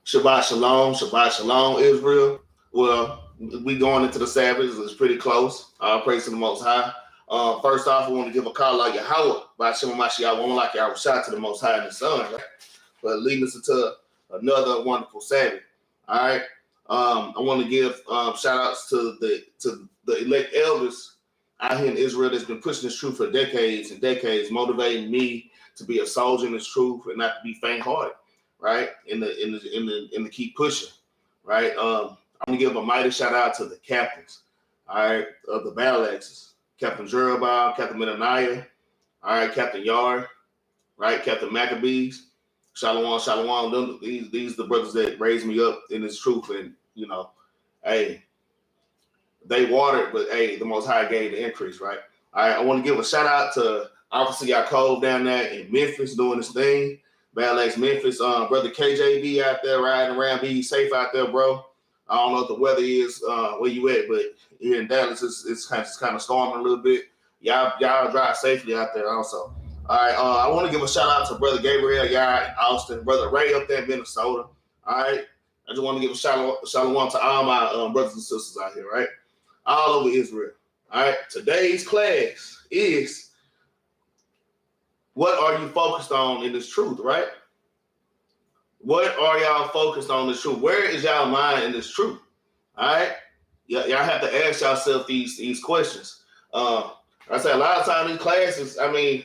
Shabbat Shalom, Israel. Well, we going into the Sabbath. It's pretty close. Praise to the Most High. First off, I want to give a call out Yahweh by Shema Mashiach. One like Yahweh shout to the Most High and the Son, right? But leading us into another wonderful Sabbath. All right. I want to give shout outs to the elect elders out here in Israel that's been pushing this truth for decades and decades, motivating me to be a soldier in this truth and not to be faint-hearted, right? In the keep pushing, right? I'm gonna give a mighty shout out to the captains, all right, of the Battle Axes, Captain Jerubbaal, Captain Benaniyah, all right, Captain Yard, right, Captain Maccabees, Shalom. These the brothers that raised me up in this truth, and hey, they watered, but hey, the Most High gave the increase, right? All right, I want to give a shout out to Officer Yaakov down there in Memphis doing this thing. Battle Axe Memphis, brother KJV out there riding around. Be safe out there, bro. I don't know what the weather is where you at, but here in Dallas, it's kind of storming a little bit. Y'all drive safely out there also. All right, I want to give a shout out to brother Gabriel, y'all in Austin, brother Ray up there in Minnesota. All right, I just want to give a shalom to all my brothers and sisters out here, right? All over Israel. All right, today's class is what are you focused on in this truth, right? What are y'all focused on this truth? Where is y'all mind in this truth? All right, y'all have to ask yourself these questions. I say a lot of times these classes, I mean,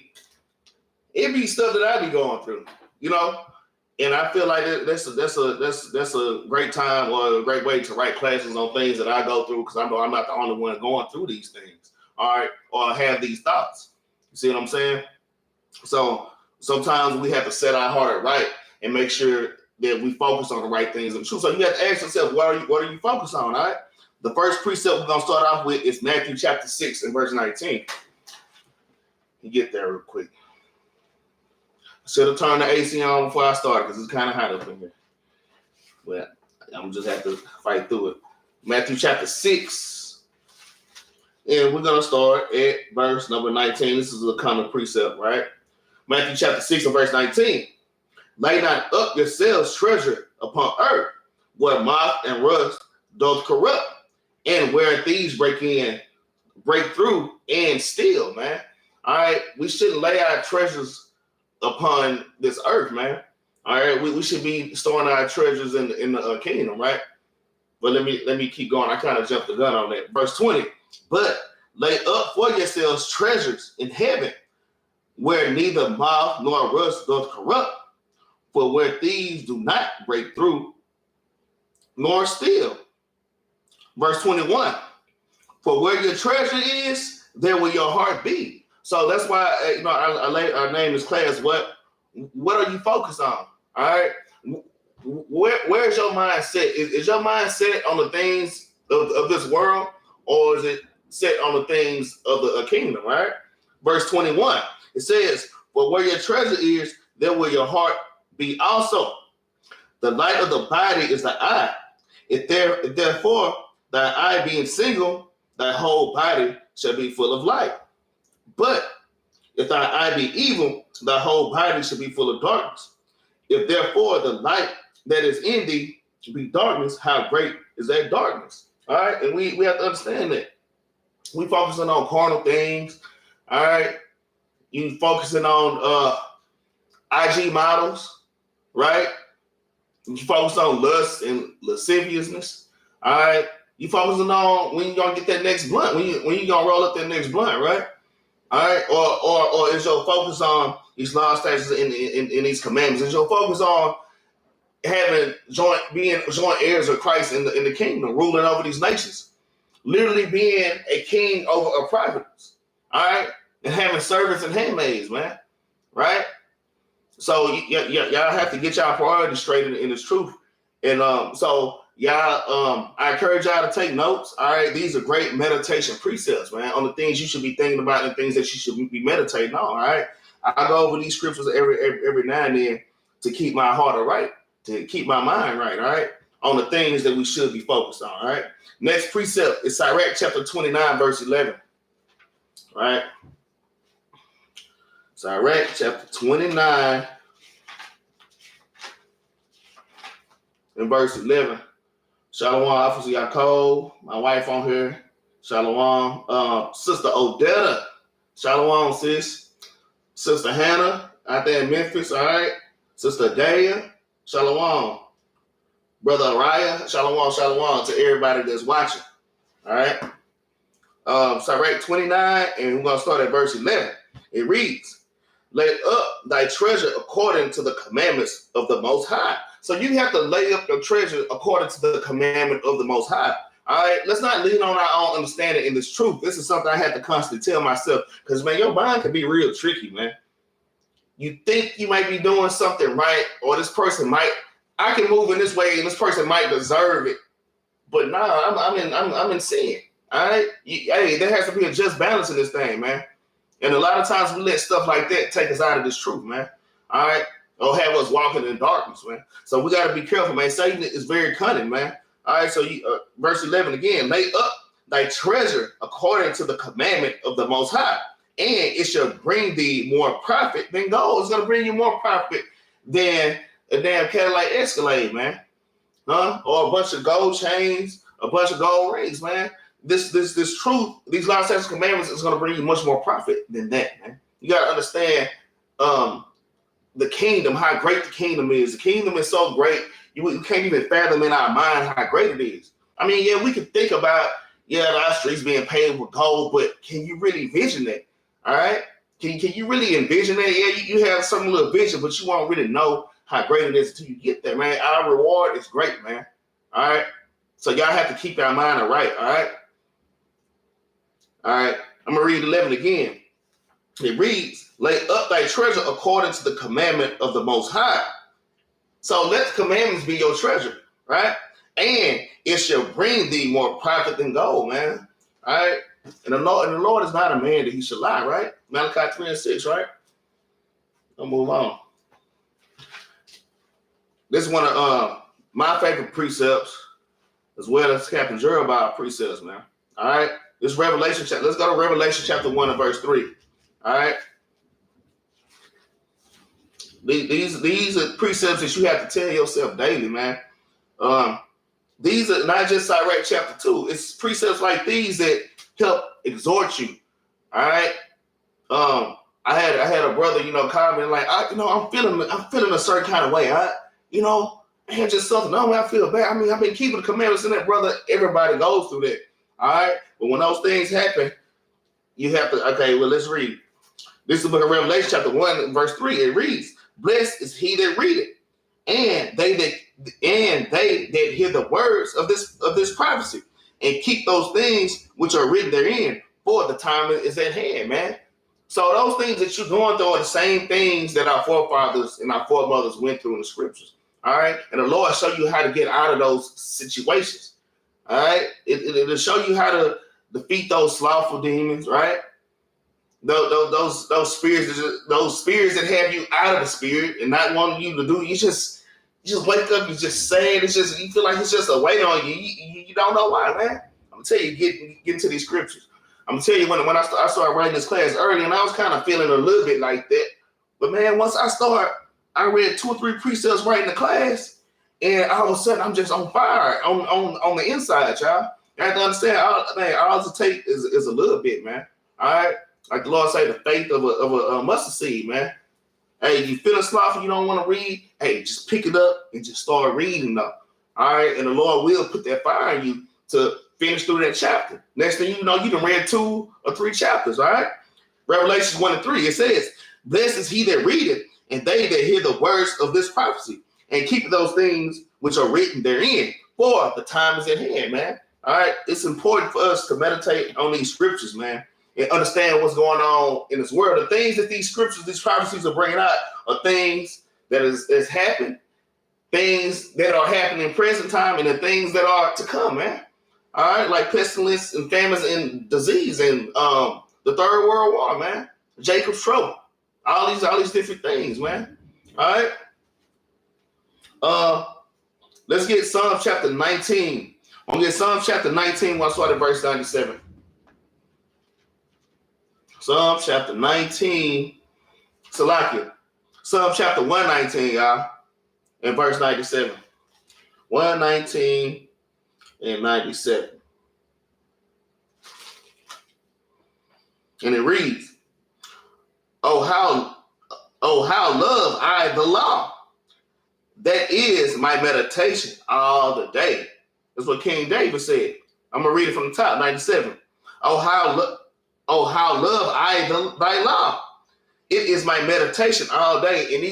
it be stuff that I be going through, and I feel like that's a great time or a great way to write classes on things that I go through, because I know I'm not the only one going through these things, all right, or have these thoughts. You see what I'm saying? So sometimes we have to set our heart right and make sure that we focus on the right things and truth. So you have to ask yourself, what are you focused on? All right. The first precept we're gonna start off with is Matthew chapter 6 and verse 19. You get there real quick. I should have turned the AC on before I started because it's kind of hot up in here. But I'm just have to fight through it. Matthew chapter 6. And we're going to start at verse number 19. This is a common precept, right? Matthew chapter 6 and verse 19. Lay not up yourselves treasure upon earth, where moth and rust doth corrupt, and where thieves break through, and steal, man. All right? We shouldn't lay our treasures upon this earth, man. All right, we should be storing our treasures in the kingdom, right? But let me keep going. I kind of jumped the gun on that. Verse 20. But lay up for yourselves treasures in heaven, where neither moth nor rust doth corrupt, for where thieves do not break through nor steal. Verse 21. For where your treasure is, there will your heart be. So that's why our name is class. What are you focused on? All right, where's your mindset? Is your mindset on the things of this world, or is it set on the things of the kingdom? Right. Verse 21. It says, "For where your treasure is, there will your heart be also. The light of the body is the eye. If therefore thy eye being single, thy whole body shall be full of light. But if thy eye be evil, thy whole body shall be full of darkness. If therefore the light that is in thee be darkness, how great is that darkness?" All right, and we have to understand that. We focusing on carnal things. All right, you focusing on IG models, right? You focus on lust and lasciviousness. All right, you focusing on when you gonna get that next blunt, when you gonna roll up that next blunt, right? All right, or is your focus on these law, statutes, in these commandments? Is your focus on being joint heirs of Christ in the kingdom, ruling over these nations, literally being a king over a province? All right, and having servants and handmaids, man. Right. So y'all have to get y'all priorities straight in this truth, and so. Y'all, I encourage y'all to take notes. All right, these are great meditation precepts, man, on the things you should be thinking about and things that you should be meditating on. All right, I go over these scriptures every now and then to keep my heart right, to keep my mind right. All right, on the things that we should be focused on. All right. Next precept is Sirach chapter 29, verse 11. All right, Sirach chapter 29. in verse 11. Shalom, Officer Yaakov, my wife on here. Shalom. Sister Odetta. Shalom, sis. Sister Hannah out there in Memphis, all right. Sister Daya. Shalom. Brother Araya. Shalom to everybody that's watching. All right. Sirach 29, and we're going to start at verse 11. It reads, lay up thy treasure according to the commandments of the Most High. So you have to lay up your treasure according to the commandment of the Most High. All right, let's not lean on our own understanding in this truth. This is something I had to constantly tell myself because, man, your mind can be real tricky, man. You think you might be doing something right, or this person might, I can move in this way, and this person might deserve it. But nah, I'm in sin. All right, hey, there has to be a just balance in this thing, man. And a lot of times we let stuff like that take us out of this truth, man. All right, or have us walking in darkness, man. So we got to be careful, man. Satan is very cunning, man. All right, so verse 11 again, lay up thy treasure according to the commandment of the Most High, and it shall bring thee more profit than gold. It's going to bring you more profit than a damn Cadillac Escalade, man. Or a bunch of gold chains, a bunch of gold rings, man. This truth, these laws, statutes, commandments is going to bring you much more profit than that, man. You got to understand the kingdom, how great the kingdom is. The kingdom is so great, you can't even fathom in our mind how great it is. I mean, yeah, we can think about, the streets being paved with gold, but can you really envision that? All right? Can you really envision that? Yeah, you have some little vision, but you won't really know how great it is until you get there, man. Our reward is great, man. All right? So y'all have to keep our mind right, all right? All right, I'm going to read 11 again. It reads, lay up thy treasure according to the commandment of the Most High. So let the commandments be your treasure, right? And it shall bring thee more profit than gold, man. All right? And the Lord is not a man that he should lie, right? Malachi 3:6, right? I'll move on. This is one of my favorite precepts, as well as Captain Jerubbaal precepts, man. All right? This Revelation chapter. Let's go to Revelation chapter 1 and verse 3. All right. These are precepts that you have to tell yourself daily, man. These are not just Sirach chapter 2. It's precepts like these that help exhort you. All right. I had a brother, comment like, I'm feeling a certain kind of way. And just something. I feel bad. I mean, I've been keeping the commandments, and that, brother, everybody goes through that. All right. But when those things happen, you have to, let's read. This is the book of Revelation, chapter 1, verse 3. It reads, blessed is he that readeth, and they that hear the words of this prophecy, and keep those things which are written therein, for the time is at hand, man. So those things that you're going through are the same things that our forefathers and our foremothers went through in the scriptures. All right. And the Lord show you how to get out of those situations. All right. It'll show you how to defeat those slothful demons, right? Those spirits that have you out of the spirit and not wanting you to do. You just wake up, you just saying, it's just, you feel like it's just a weight on you. You don't know why, man. I'm gonna tell you, get into these scriptures. I'm gonna tell you, when I started writing this class early, and I was kind of feeling a little bit like that. But man, once I read 2 or 3 precepts right in the class, and all of a sudden I'm just on fire on the inside, y'all. You have to understand, all it takes is a little bit, man. All right, like the Lord say, the faith of a mustard seed, man. Hey, you feeling slothful, you don't want to read? Hey, just pick it up and just start reading though. All right, and the Lord will put that fire in you to finish through that chapter. Next thing you know, you done read 2 or 3 chapters. All right, Revelation 1 and 3. It says, "Blessed is he that readeth, and they that hear the words of this prophecy, and keep those things which are written therein, for the time is at hand," man. All right, it's important for us to meditate on these scriptures, man, and understand what's going on in this world. The things that these scriptures, these prophecies are bringing out are things that is happened, things that are happening in present time, and the things that are to come, man. All right, like pestilence and famines and disease and the Third World War, man. Jacob's trouble, all these different things, man. All right. Let's get Psalm chapter 19. I'm gonna get Psalm chapter 19. We'll start at verse 97. Psalm chapter 19. Salakia. Psalm chapter 119, y'all, and verse 97. 119 and 97. And it reads, oh how love I the law. That is my meditation all the day. That's what King David said. I'm going to read it from the top, 97. Oh, how love I thy law. It is my meditation all day. And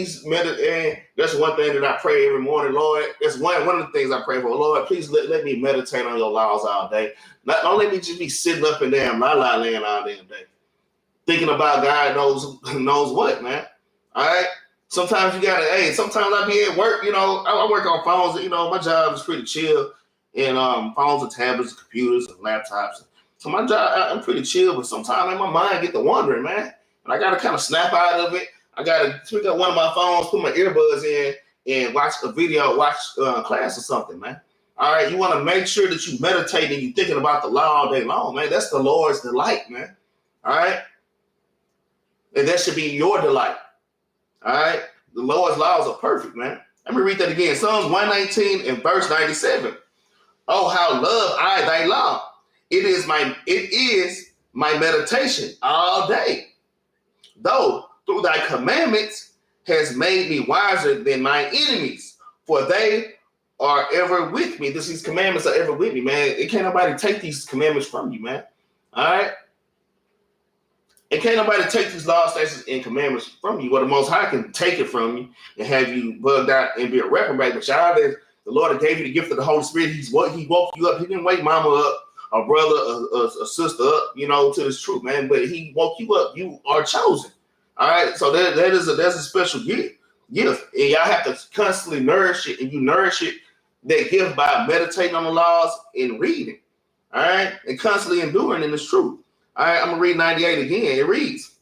that's one thing that I pray every morning, Lord. That's one of the things I pray for. Lord, please let me meditate on your laws all day. Don't let me just be sitting up in there in my land all damn day, thinking about God knows what, man. All right? Sometimes you got to, sometimes I be at work, I work on phones. My job is pretty chill. And phones and tablets, computers and laptops. So my job, I'm pretty chill, but sometimes my mind get to wandering, man. And I got to kind of snap out of it. I got to pick up one of my phones, put my earbuds in, and watch a video, watch class or something, man. All right, you want to make sure that you meditate and you're thinking about the law all day long, man. That's the Lord's delight, man. All right? And that should be your delight. All right? The Lord's laws are perfect, man. Let me read that again. Psalms 119 and verse 97. Oh, how love I thy law. It is my meditation all day. Though through thy commandments has made me wiser than my enemies, for they are ever with me. These commandments are ever with me, man. It can't nobody take these commandments from you, man. All right? It can't nobody take these laws, statutes, and commandments from you. Well, the Most High can take it from you and have you bugged out and be a reprobate. But y'all, the Lord gave you the gift of the Holy Spirit. He woke you up. He didn't wake mama up, a brother, a sister up, to this truth, man. But he woke you up. You are chosen. All right. So that's a special gift. And y'all have to constantly nourish it, and you nourish it, that gift, by meditating on the laws and reading. All right. And constantly enduring in this truth. All right. I'm going to read 98 again. It reads,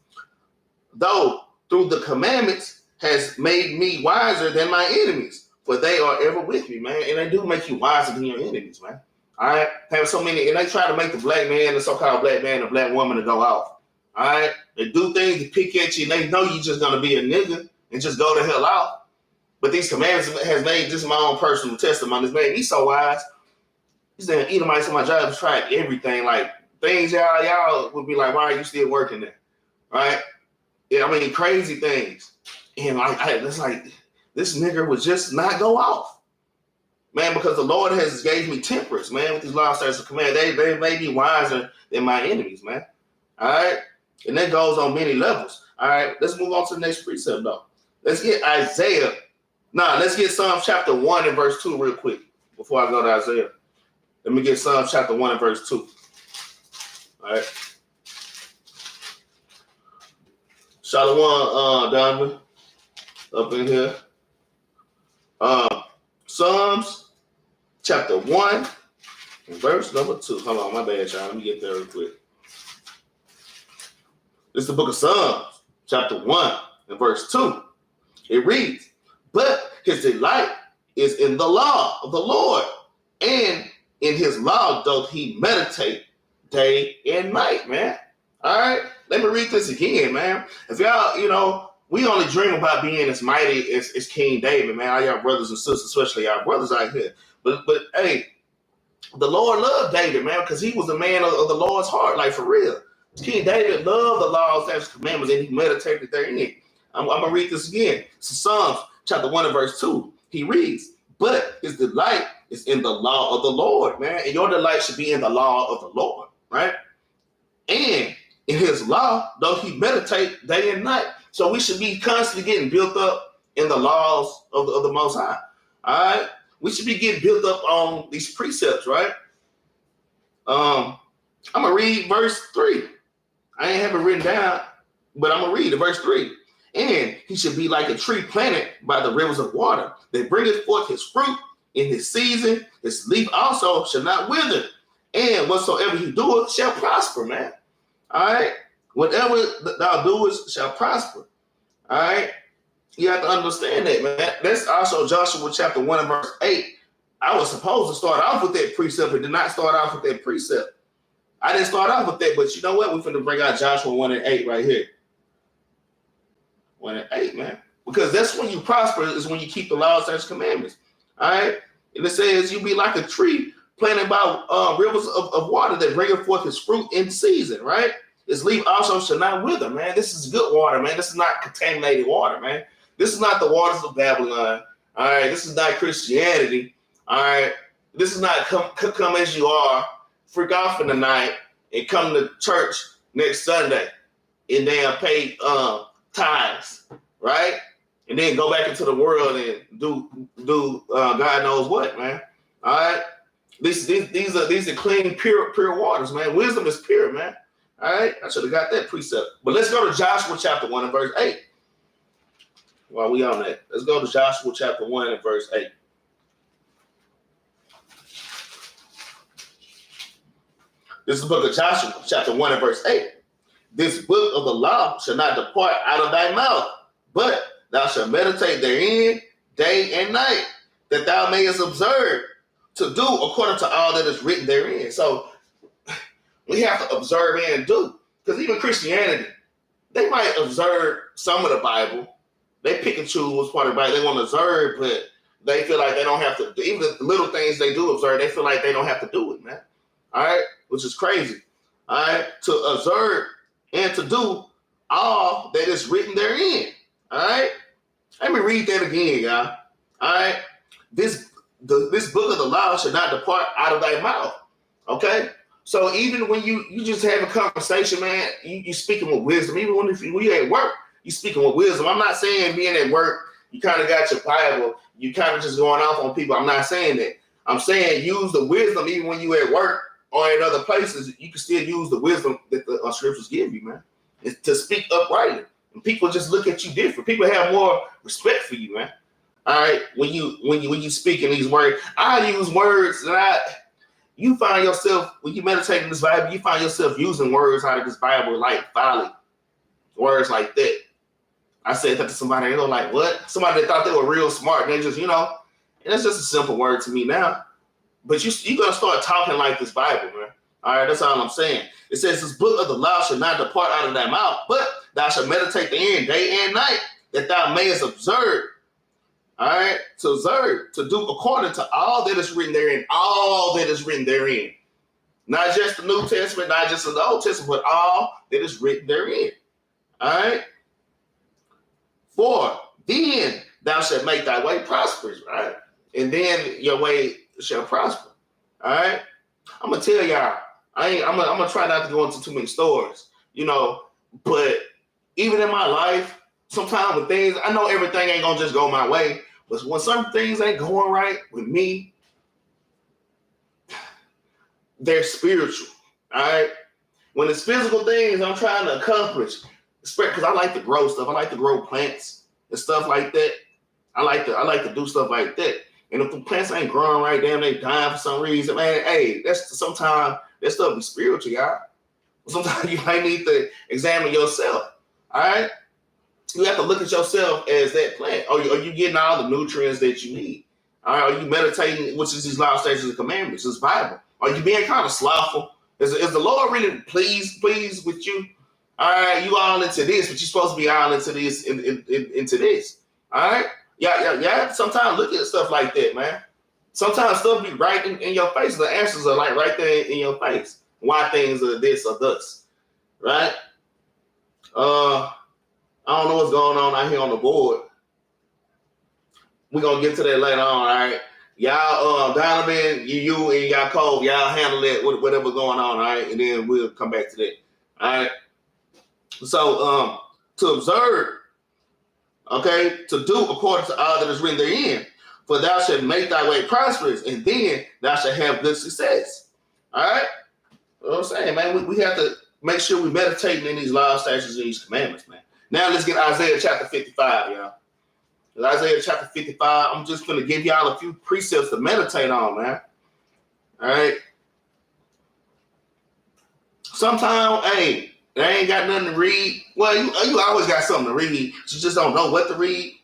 though through the commandments has made me wiser than my enemies, for they are ever with me, man. And they do make you wiser than your enemies, man. All right? Have so many, and they try to make the black man, the so-called black man, the black woman to go off. All right? They do things to pick at you, and they know you're just going to be a nigga and just go the hell off. But these commandments has made, this is my own personal testimony, it's made me so wise. He's saying, Edomites on my job tried everything, like things y'all would be like, why are you still working there? Right? Yeah, I mean, crazy things. And it's like, this nigger would just not go off. Man, because the Lord has gave me temperance, man, with these law, statutes, and command. They made me wiser than my enemies, man. All right? And that goes on many levels. All right? Let's move on to the next precept, though. Let's get let's get Psalms chapter 1 and verse 2 real quick before I go to Isaiah. Let me get Psalms chapter 1 and verse 2. All right? Shalom, Donovan, up in here. Psalms chapter 1 and verse number 2. Hold on, my bad, y'all. Let me get there real quick. This is the book of Psalms, chapter 1 and verse 2. It reads, but his delight is in the law of the Lord, and in his law doth he meditate day and night, man. All right? Let me read this again, man. If y'all, we only dream about being as mighty as King David, man. All y'all brothers and sisters, especially y'all brothers out here. But hey, the Lord loved David, man, because he was a man of the Lord's heart, like for real. King David loved the laws, statutes, commandments, and he meditated therein. I'm going to read this again. So Psalms chapter 1 and verse 2. He reads, but his delight is in the law of the Lord, man. And your delight should be in the law of the Lord, right? And in his law, though he meditate day and night. So we should be constantly getting built up in the laws of the Most High. All right? We should be getting built up on these precepts, right? I'm going to read verse 3. I ain't have it written down, but I'm going to read verse 3. And he should be like a tree planted by the rivers of water that bringeth forth his fruit in his season. His leaf also shall not wither. And whatsoever he doeth shall prosper, man. All right? Whatever thou doest shall prosper. All right? You have to understand that, man. That's also Joshua chapter 1 and verse 8. I was supposed to start off with that precept, but did not start off with that precept. I didn't start off with that, but you know what? We're finna bring out Joshua 1 and 8 right here. 1 and 8, man. Because that's when you prosper, is when you keep the laws, statutes, commandments. All right? And it says, you be like a tree planted by rivers of water that bringeth forth his fruit in season, right? His leaf also shall not wither, man. This is good water, man. This is not contaminated water, man. This is not the waters of Babylon, all right? This is not Christianity, all right? This is not come as you are, freak off in the night, and come to church next Sunday, and then pay tithes, right? And then go back into the world and do God knows what, man. All right? These are clean, pure waters, man. Wisdom is pure, man. All right? I should have got that precept. But let's go to Joshua chapter 1 and verse 8. While we on that, let's go to Joshua chapter 1 and verse 8. This is the book of Joshua, chapter 1 and verse 8. This book of the law shall not depart out of thy mouth, but thou shalt meditate therein day and night, that thou mayest observe to do according to all that is written therein. So we have to observe and do. Because even Christianity, they might observe some of the Bible. They pick and choose what's part of the Bible they want to observe, but they feel like they don't have to. Even the little things they do observe, they feel like they don't have to do it, man. All right? Which is crazy. All right? To observe and to do all that is written therein. All right? Let me read that again, y'all. All right? This book of the law should not depart out of thy mouth. Okay? So even when you just have a conversation, man, you speaking with wisdom. Even when you at work, you speaking with wisdom. I'm not saying being at work, you kind of got your Bible, you kind of just going off on people. I'm not saying that. I'm saying use the wisdom even when you at work or in other places. You can still use the wisdom that the scriptures give you, man. It's to speak uprightly. And people just look at you different. People have more respect for you, man. All right, when you speak in these words, I use words that you find yourself when you meditate in this Bible, you find yourself using words out of this Bible like folly, words like that. I said that to somebody, they go like, what? Somebody that thought they were real smart, and they just, and it's just a simple word to me now. But you gotta start talking like this Bible, man. All right, that's all I'm saying. It says, this book of the law shall not depart out of thy mouth, but thou shalt meditate therein day and night, that thou mayest observe. All right, to observe, to do according to all that is written therein, all that is written therein. Not just the New Testament, not just the Old Testament, but all that is written therein. All right? For then thou shalt make thy way prosperous, right? And then your way shall prosper. All right? I'm going to tell y'all, I'm going to try not to go into too many stories, but even in my life, sometimes with things, I know everything ain't going to just go my way. But when certain things ain't going right with me, they're spiritual, all right? When it's physical things I'm trying to accomplish, because I like to grow stuff. I like to grow plants and stuff like that. I like to do stuff like that. And if the plants ain't growing right, damn, they dying for some reason, man, hey, sometimes that stuff be spiritual, y'all. Sometimes you might need to examine yourself, all right? You have to look at yourself as that plant. Are you getting all the nutrients that you need? All right? Are you meditating, which is these law, statutes, and commandments, this Bible? Are you being kind of slothful? Is the Lord really pleased with you? All right, you all into this, but you're supposed to be all into this, into this. All right? Yeah. Sometimes look at stuff like that, man. Sometimes stuff be right in your face. The answers are like right there in your face. Why things are this or this, right? I don't know what's going on out here on the board. We're going to get to that later on, all right? Y'all, Donovan, you and y'all Cove, y'all handle that, whatever's going on, all right? And then we'll come back to that, all right? So, to observe, okay, to do according to all that is written therein, for thou shalt make thy way prosperous, and then thou shalt have good success, all right? You know what I'm saying, man? We have to make sure we meditating in these laws, statutes, and these commandments, man. Now let's get Isaiah chapter 55, y'all. In Isaiah chapter 55, I'm just going to give y'all a few precepts to meditate on, man. All right? Sometimes, hey, they ain't got nothing to read. Well, you always got something to read. You just don't know what to read.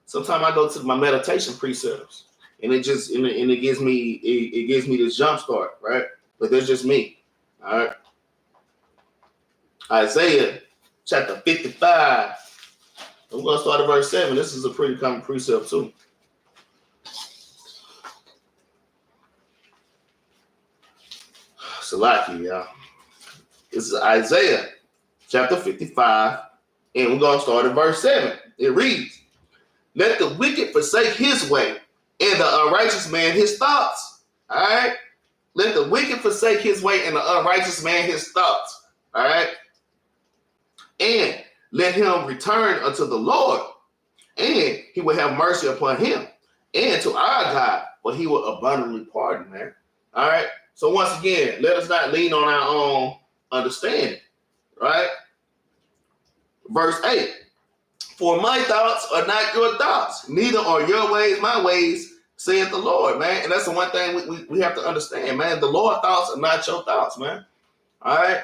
Sometimes I go to my meditation precepts, and it gives me this jump start, right? But that's just me. All right? Isaiah chapter 55. I'm going to start at verse 7. This is a pretty common precept too. Salaki, y'all. This is Isaiah chapter 55, and we're going to start at verse 7. It reads, let the wicked forsake his way, and the unrighteous man his thoughts. All right? Let the wicked forsake his way, and the unrighteous man his thoughts. All right? And let him return unto the Lord, and he will have mercy upon him, and to our God, for he will abundantly pardon, man. All right? So once again, let us not lean on our own understanding, right? Verse 8, for my thoughts are not your thoughts, neither are your ways my ways, saith the Lord, man. And that's the one thing we have to understand, man. The Lord's thoughts are not your thoughts, man. All right?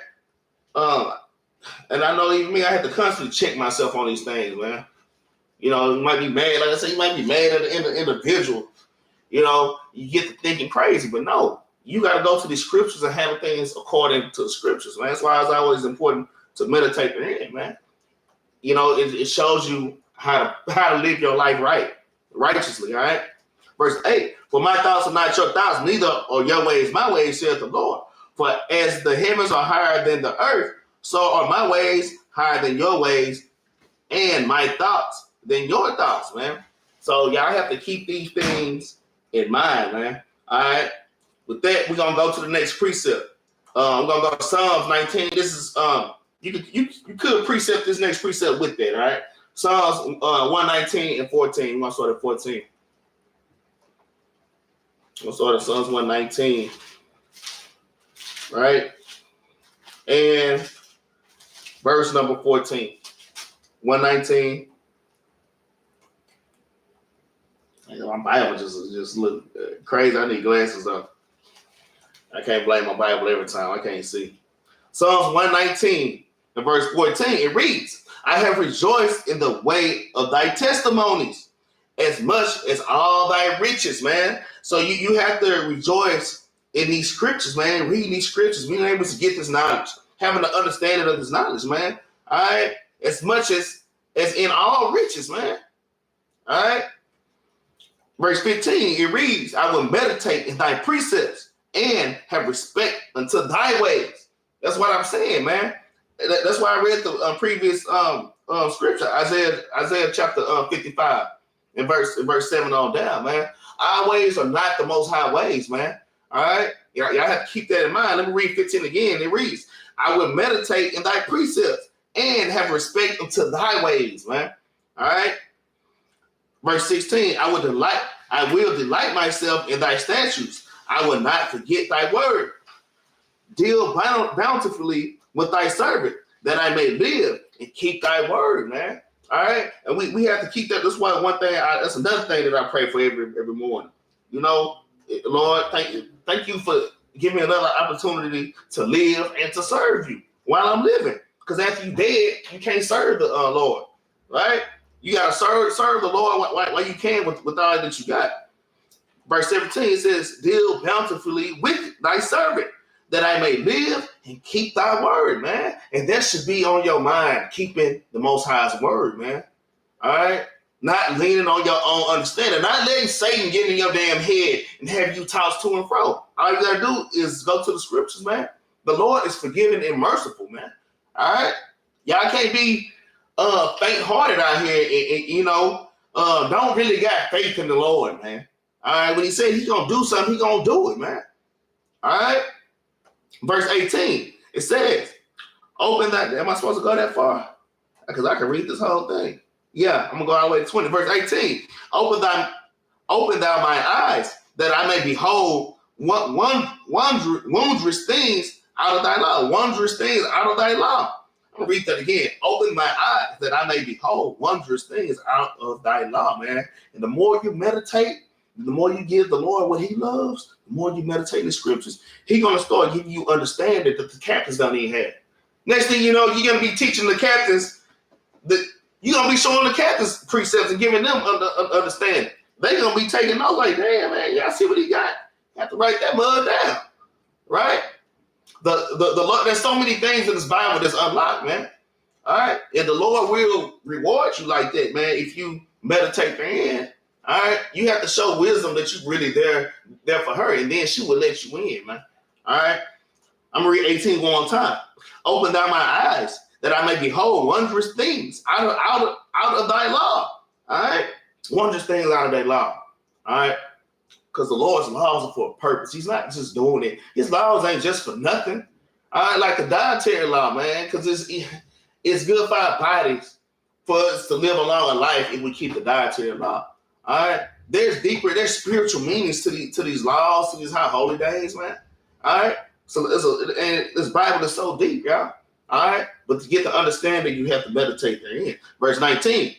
And I know even me, I have to constantly check myself on these things, man. You know, you might be mad, like I said, you might be mad at the individual. You know, you get to thinking crazy, but no, you got to go to the scriptures and handle things according to the scriptures, man. That's why it's always important to meditate therein, man. You know, it shows you how to live your life righteously, all right? Verse 8, for my thoughts are not your thoughts, neither are your ways my ways, saith the Lord. For as the heavens are higher than the earth, so are my ways higher than your ways, and my thoughts than your thoughts, man. So y'all have to keep these things in mind, man. All right. With that, we're gonna go to the next precept. We're gonna go to Psalms 19. This is you could precept this next precept with that, all right? Psalms 119 and 14. We're gonna start at 14. We'll start at Psalms 119. Right? And verse number 14. 119. My Bible just look crazy. I need glasses though. I can't blame my Bible every time. I can't see. Psalms 119 and verse 14. It reads, I have rejoiced in the way of thy testimonies as much as all thy riches, man. So you have to rejoice in these scriptures, man. Reading these scriptures, being able to get this knowledge, having an understanding of this knowledge, man. All right. As much as in all riches, man. All right. Verse 15, it reads, I will meditate in thy precepts and have respect unto thy ways. That's what I'm saying, man. That's why I read the previous scripture, Isaiah chapter 55 and verse 7 on down, man. Our ways are not the most high ways, man. All right? Y'all have to keep that in mind. Let me read 15 again. It reads, I will meditate in thy precepts and have respect unto thy ways, man. All right? Verse 16, I will delight myself in thy statutes. I will not forget thy word. Deal bountifully with thy servant, that I may live and keep thy word, man. All right? And we have to keep that. That's why that's another thing that I pray for every morning. You know, Lord, thank you for giving me another opportunity to live and to serve you while I'm living. Because after you're dead, you can't serve the Lord, right? You got to serve the Lord while you can with all that you got. Verse 17, it says, deal bountifully with thy servant, that I may live and keep thy word, man. And that should be on your mind, keeping the Most High's word, man. All right? Not leaning on your own understanding. Not letting Satan get in your damn head and have you tossed to and fro. All you got to do is go to the scriptures, man. The Lord is forgiving and merciful, man. All right? Y'all can't be faint-hearted out here and don't really got faith in the Lord, man. All right? When he said he's going to do something, he's going to do it, man. All right? Verse 18, it says, am I supposed to go that far? Because I can read this whole thing. Yeah, I'm going to go all the way to 20. Verse 18, open thou mine eyes, that I may behold wondrous things out of thy law. Wondrous things out of thy law. I'm going to read that again. Open my eyes, that I may behold wondrous things out of thy law, man. And the more you meditate, the more you give the Lord what he loves, the more you meditate in the scriptures, he's going to start giving you understanding that the captains don't even have. Next thing you know, you're going to be teaching the captains, that you're going to be showing the captains precepts and giving them understanding. They're going to be taking notes like, damn, man, y'all see what he got? You have to write that mud down, right? The there's so many things in this Bible that's unlocked, man. All right? And the Lord will reward you like that, man, if you meditate therein. All right, you have to show wisdom that you're really there for her, and then she will let you in, man. All right, I'm going to read 18 one time. Open thou my eyes, that I may behold wondrous things out of thy law. All right? Wondrous things out of thy law. All right? Because the Lord's laws are for a purpose. He's not just doing it. His laws ain't just for nothing. All right? Like the dietary law, man, because it's good for our bodies for us to live a longer life if we keep the dietary law. All right? There's spiritual meanings to these laws, to these high holy days, man. All right? So this Bible is so deep, y'all. All right? But to get the understanding, you have to meditate therein. Verse 19.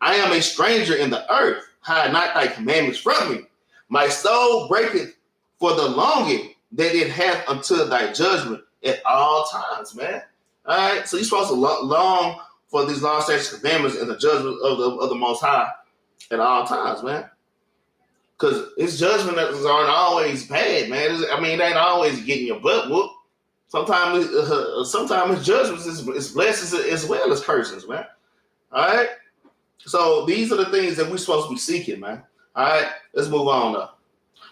I am a stranger in the earth. Hide not thy commandments from me. My soul breaketh for the longing that it hath unto thy judgment at all times, man. All right? So you're supposed to long for these law, statutes, commandments and the judgment of the Most High at all times, man. Because his judgment aren't always bad, man. It ain't always getting your butt whooped. Sometimes his judgments is blessings as well as curses, man. All right? So these are the things that we're supposed to be seeking, man. All right? Let's move on now.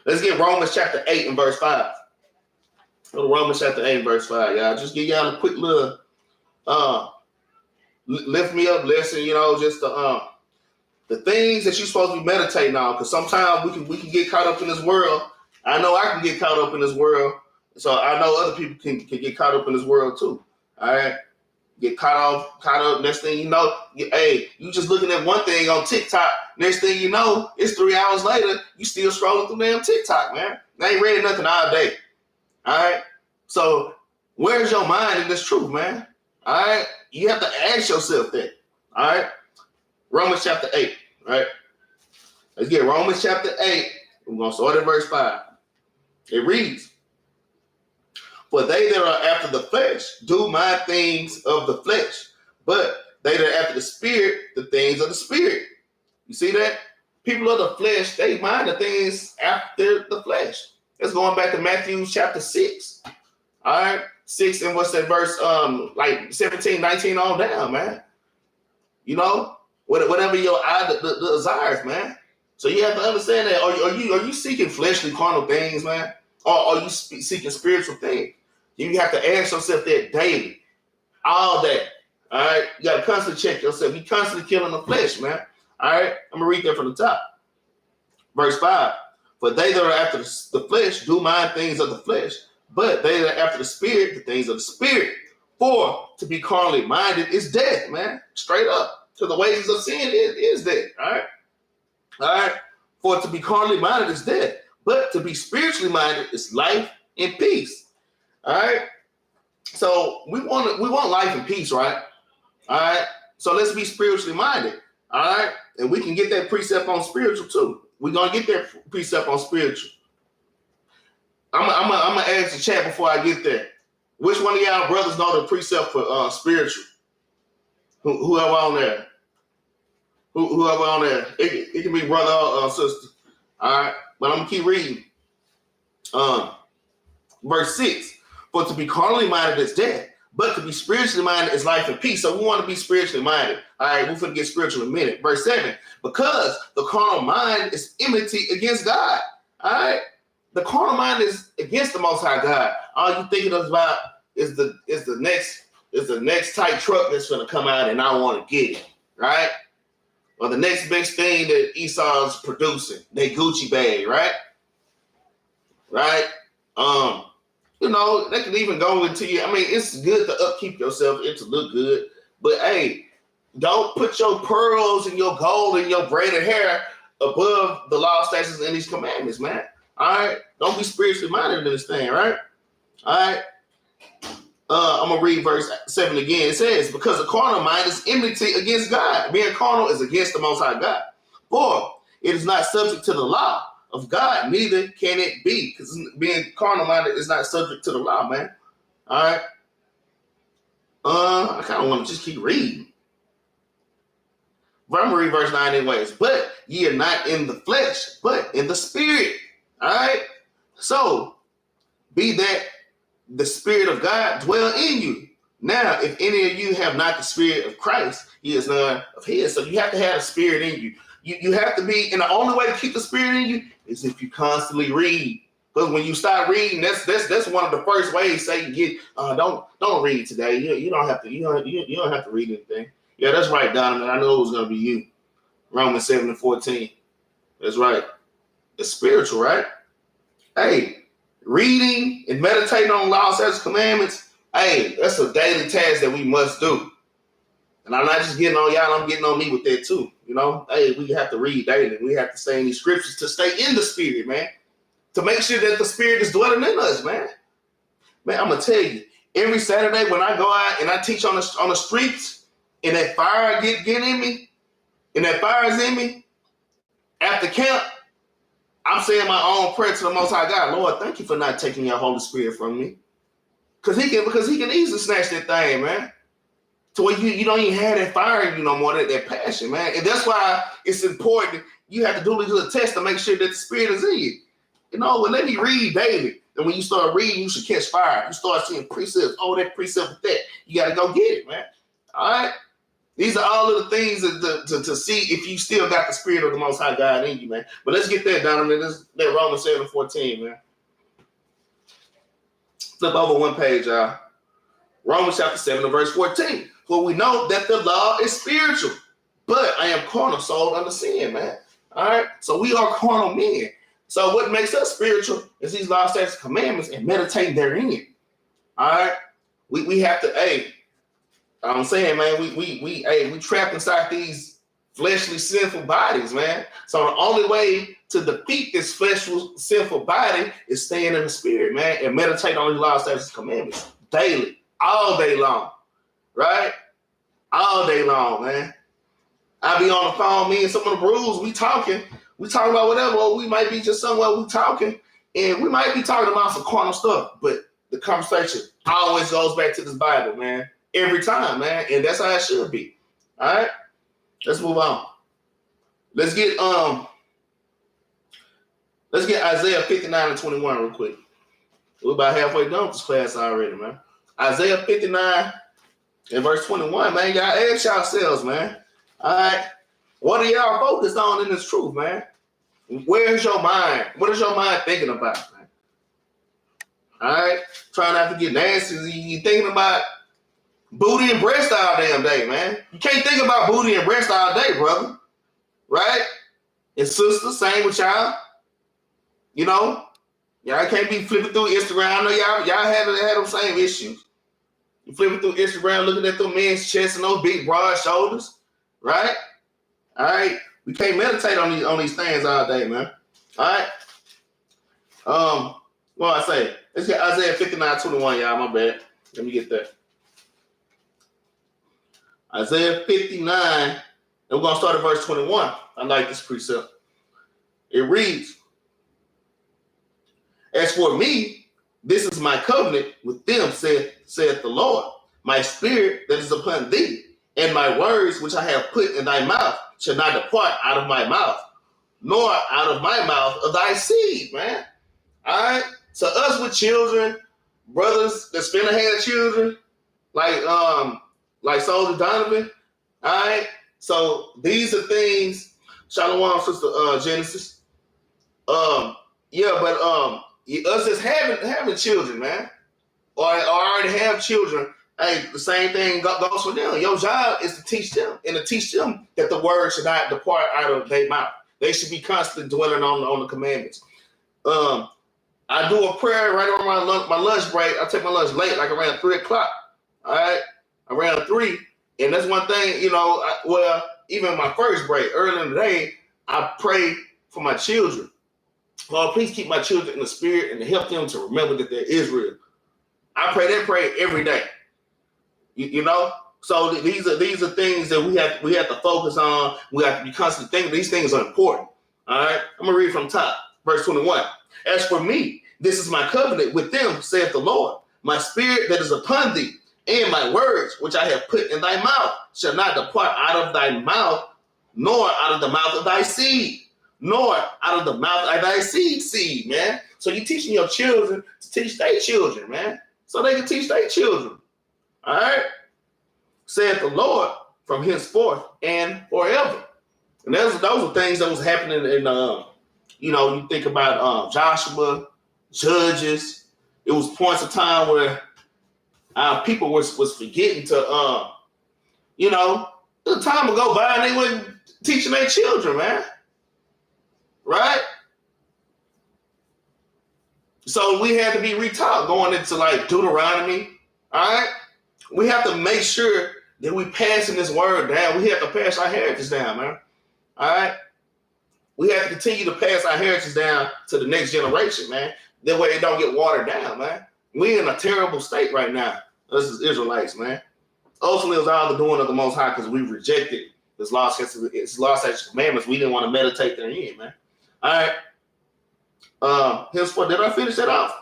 Let's get Romans chapter 8 and verse 5. Go to Romans chapter 8 and verse 5, y'all. Just give y'all a quick little lift me up lesson, just the things that you're supposed to be meditating on, because sometimes we can get caught up in this world. I know I can get caught up in this world, so I know other people can get caught up in this world too. All right, get caught up. Next thing you know, you just looking at one thing on TikTok. Next thing you know, it's 3 hours later, you still scrolling through damn TikTok, man. I ain't read nothing all day. All right, so where's your mind in this truth, man? All right, you have to ask yourself that. All right. Romans chapter 8, right? Let's get Romans chapter 8. We're going to start at verse 5. It reads, for they that are after the flesh do mind things of the flesh, but they that are after the spirit, the things of the spirit. You see that? People of the flesh, they mind the things after the flesh. Let's going back to Matthew chapter 6. All right? 6 and what's that verse? Like 17, 19 on down, man. Whatever your eye desires, man. So you have to understand that. Are you seeking fleshly, carnal things, man? Or are you seeking spiritual things? You have to ask yourself that daily, all day. All right? You got to constantly check yourself. You constantly killing the flesh, man. All right? I'm going to read that from the top. Verse 5. For they that are after the flesh do mind things of the flesh, but they that are after the spirit, the things of the spirit. For to be carnally minded is death, man. Straight up. So the wages of sin is death. All right. All right. For to be carnally minded is death, but to be spiritually minded is life and peace. All right. So we want life and peace, right? All right. So let's be spiritually minded. All right. And we can get that precept on spiritual too. We're gonna get that precept on spiritual. I'm gonna ask the chat before I get there. Which one of y'all brothers know the precept for spiritual? Whoever on there. Whoever on there. It can be brother or sister. All right. But I'm going to keep reading. Verse 6. For to be carnally minded is death, but to be spiritually minded is life and peace. So we want to be spiritually minded. All right. We're going to get spiritual in a minute. Verse 7. Because the carnal mind is enmity against God. All right. The carnal mind is against the Most High God. All you thinking about is the next type truck that's going to come out and I want to get it, right? Or the next big thing that Esau's producing, they Gucci bag, right? Right? They can even go into you. It's good to upkeep yourself and to look good, but hey, don't put your pearls and your gold and your braided hair above the law, statutes, and these commandments, man. All right? Don't be spiritually minded in this thing, right? All right? I'm going to read verse 7 again. It says, because the carnal mind is enmity against God. Being carnal is against the Most High God. For it is not subject to the law of God, neither can it be. Because being carnal minded is not subject to the law, man. All right. I kind of want to just keep reading. But I'm going to read verse 9 anyways. But ye are not in the flesh, but in the spirit. All right. So be that the Spirit of God dwell in you. Now, if any of you have not the Spirit of Christ, he is none of his. So you have to have the Spirit in you. You have to be, and the only way to keep the Spirit in you is if you constantly read, Because when you start reading, that's one of the first ways Satan get. Don't read today. You don't have to. You don't have to read anything. Yeah, that's right, Donovan. I know it was gonna be you. Romans 7:14. That's right. It's spiritual, right? Hey, reading and meditating on law, statutes, commandments. Hey, that's a daily task that we must do. And I'm not just getting on y'all, I'm getting on me with that too. You know, hey, we have to read daily. We have to stay in these scriptures to stay in the spirit, man. To make sure that the spirit is dwelling in us, man. Man, I'm gonna tell you, every Saturday when I go out and I teach on the streets, and that fire get in me, and that fire is in me, after camp, I'm saying my own prayer to the Most High God. Lord, thank you for not taking your Holy Spirit from me. Because he can easily snatch that thing, man. To where you don't even have that fire in you no more, that passion, man. And that's why it's important. You have to do a test to make sure that the spirit is in you. You know, well, let me read daily. And when you start reading, you should catch fire. You start seeing precepts. Oh, that precept with that. You got to go get it, man. All right? These are all of the things to see if you still got the spirit of the Most High God in you, man. But let's get that down. That Romans 7:14, man. Flip over one page, y'all. Romans chapter 7 verse 14. For we know that the law is spiritual, but I am carnal, sold under sin, man. All right? So we are carnal men. So what makes us spiritual is these law, statutes, commandments, and meditating therein. All right? We have to, I'm saying, man, we trapped inside these fleshly sinful bodies, man. So the only way to defeat this fleshly sinful body is staying in the spirit, man, and meditate on these law, statutes, commandments daily, all day long, right? All day long, man. I be on the phone, me and some of the bros, we talking about whatever, or we might be just somewhere we talking, and we might be talking about some carnal stuff, but the conversation always goes back to this Bible, man. Every time, man. And that's how it should be. All right? Let's move on. Let's get Isaiah 59:21 real quick. We're about halfway done with this class already, man. Isaiah 59 and verse 21, man. Y'all ask yourselves, man. All right? What are y'all focused on in this truth, man? Where's your mind? What is your mind thinking about, man? All right? Trying not to get nasty. You thinking about booty and breast all damn day, man. You can't think about booty and breast all day, brother. Right? And sister, same with y'all. You know? Y'all can't be flipping through Instagram. I know y'all had them same issues. You flipping through Instagram, looking at those men's chests and those big broad shoulders. Right? All right? We can't meditate on these things all day, man. All right? What I say? Let's get Isaiah 59:21, y'all. My bad. Let me get that. Isaiah 59, and we're going to start at verse 21. I like this precept. It reads, as for me, this is my covenant with them, saith the Lord. My spirit that is upon thee, and my words which I have put in thy mouth shall not depart out of my mouth, nor out of my mouth of thy seed, man. All right? So us with children, brothers that spend have children, like Soldier Donovan, all right? So these are things, Shalom, Sister Genesis. Us as having children, man, or already have children, hey, the same thing goes for them. Your job is to teach them, and to teach them that the word should not depart out of their mouth. They should be constantly dwelling on the commandments. I do a prayer right around my lunch break. I take my lunch late, like around 3 o'clock, all right? Around 3, and that's one thing, you know, even my first break, early in the day, I pray for my children. Lord, please keep my children in the spirit and help them to remember that they're Israel. I pray that prayer every day. You know? So these are things that we have to focus on. We have to be constantly thinking these things are important. All right? I'm going to read from top, verse 21. As for me, this is my covenant with them, saith the Lord. My spirit that is upon thee, and my words which I have put in thy mouth shall not depart out of thy mouth, nor out of the mouth of thy seed, nor out of the mouth of thy seed, man. So you're teaching your children to teach their children, man, so they can teach their children. All right? Saith the Lord, from henceforth and forever. And those are things that was happening in, you think about Joshua, Judges. It was points of time where people was forgetting to, the time would go by and they weren't teaching their children, man. Right? So we had to be retaught going into like Deuteronomy. All right? We have to make sure that we passing this word down. We have to pass our heritage down, man. All right? We have to continue to pass our heritage down to the next generation, man. That way it don't get watered down, man. We're in a terrible state right now. Us as Israelites, man. Ultimately, it was all the doing of the Most High because we rejected His law, statutes, commandments. We didn't want to meditate therein, man. All right. Henceforth, did I finish that off?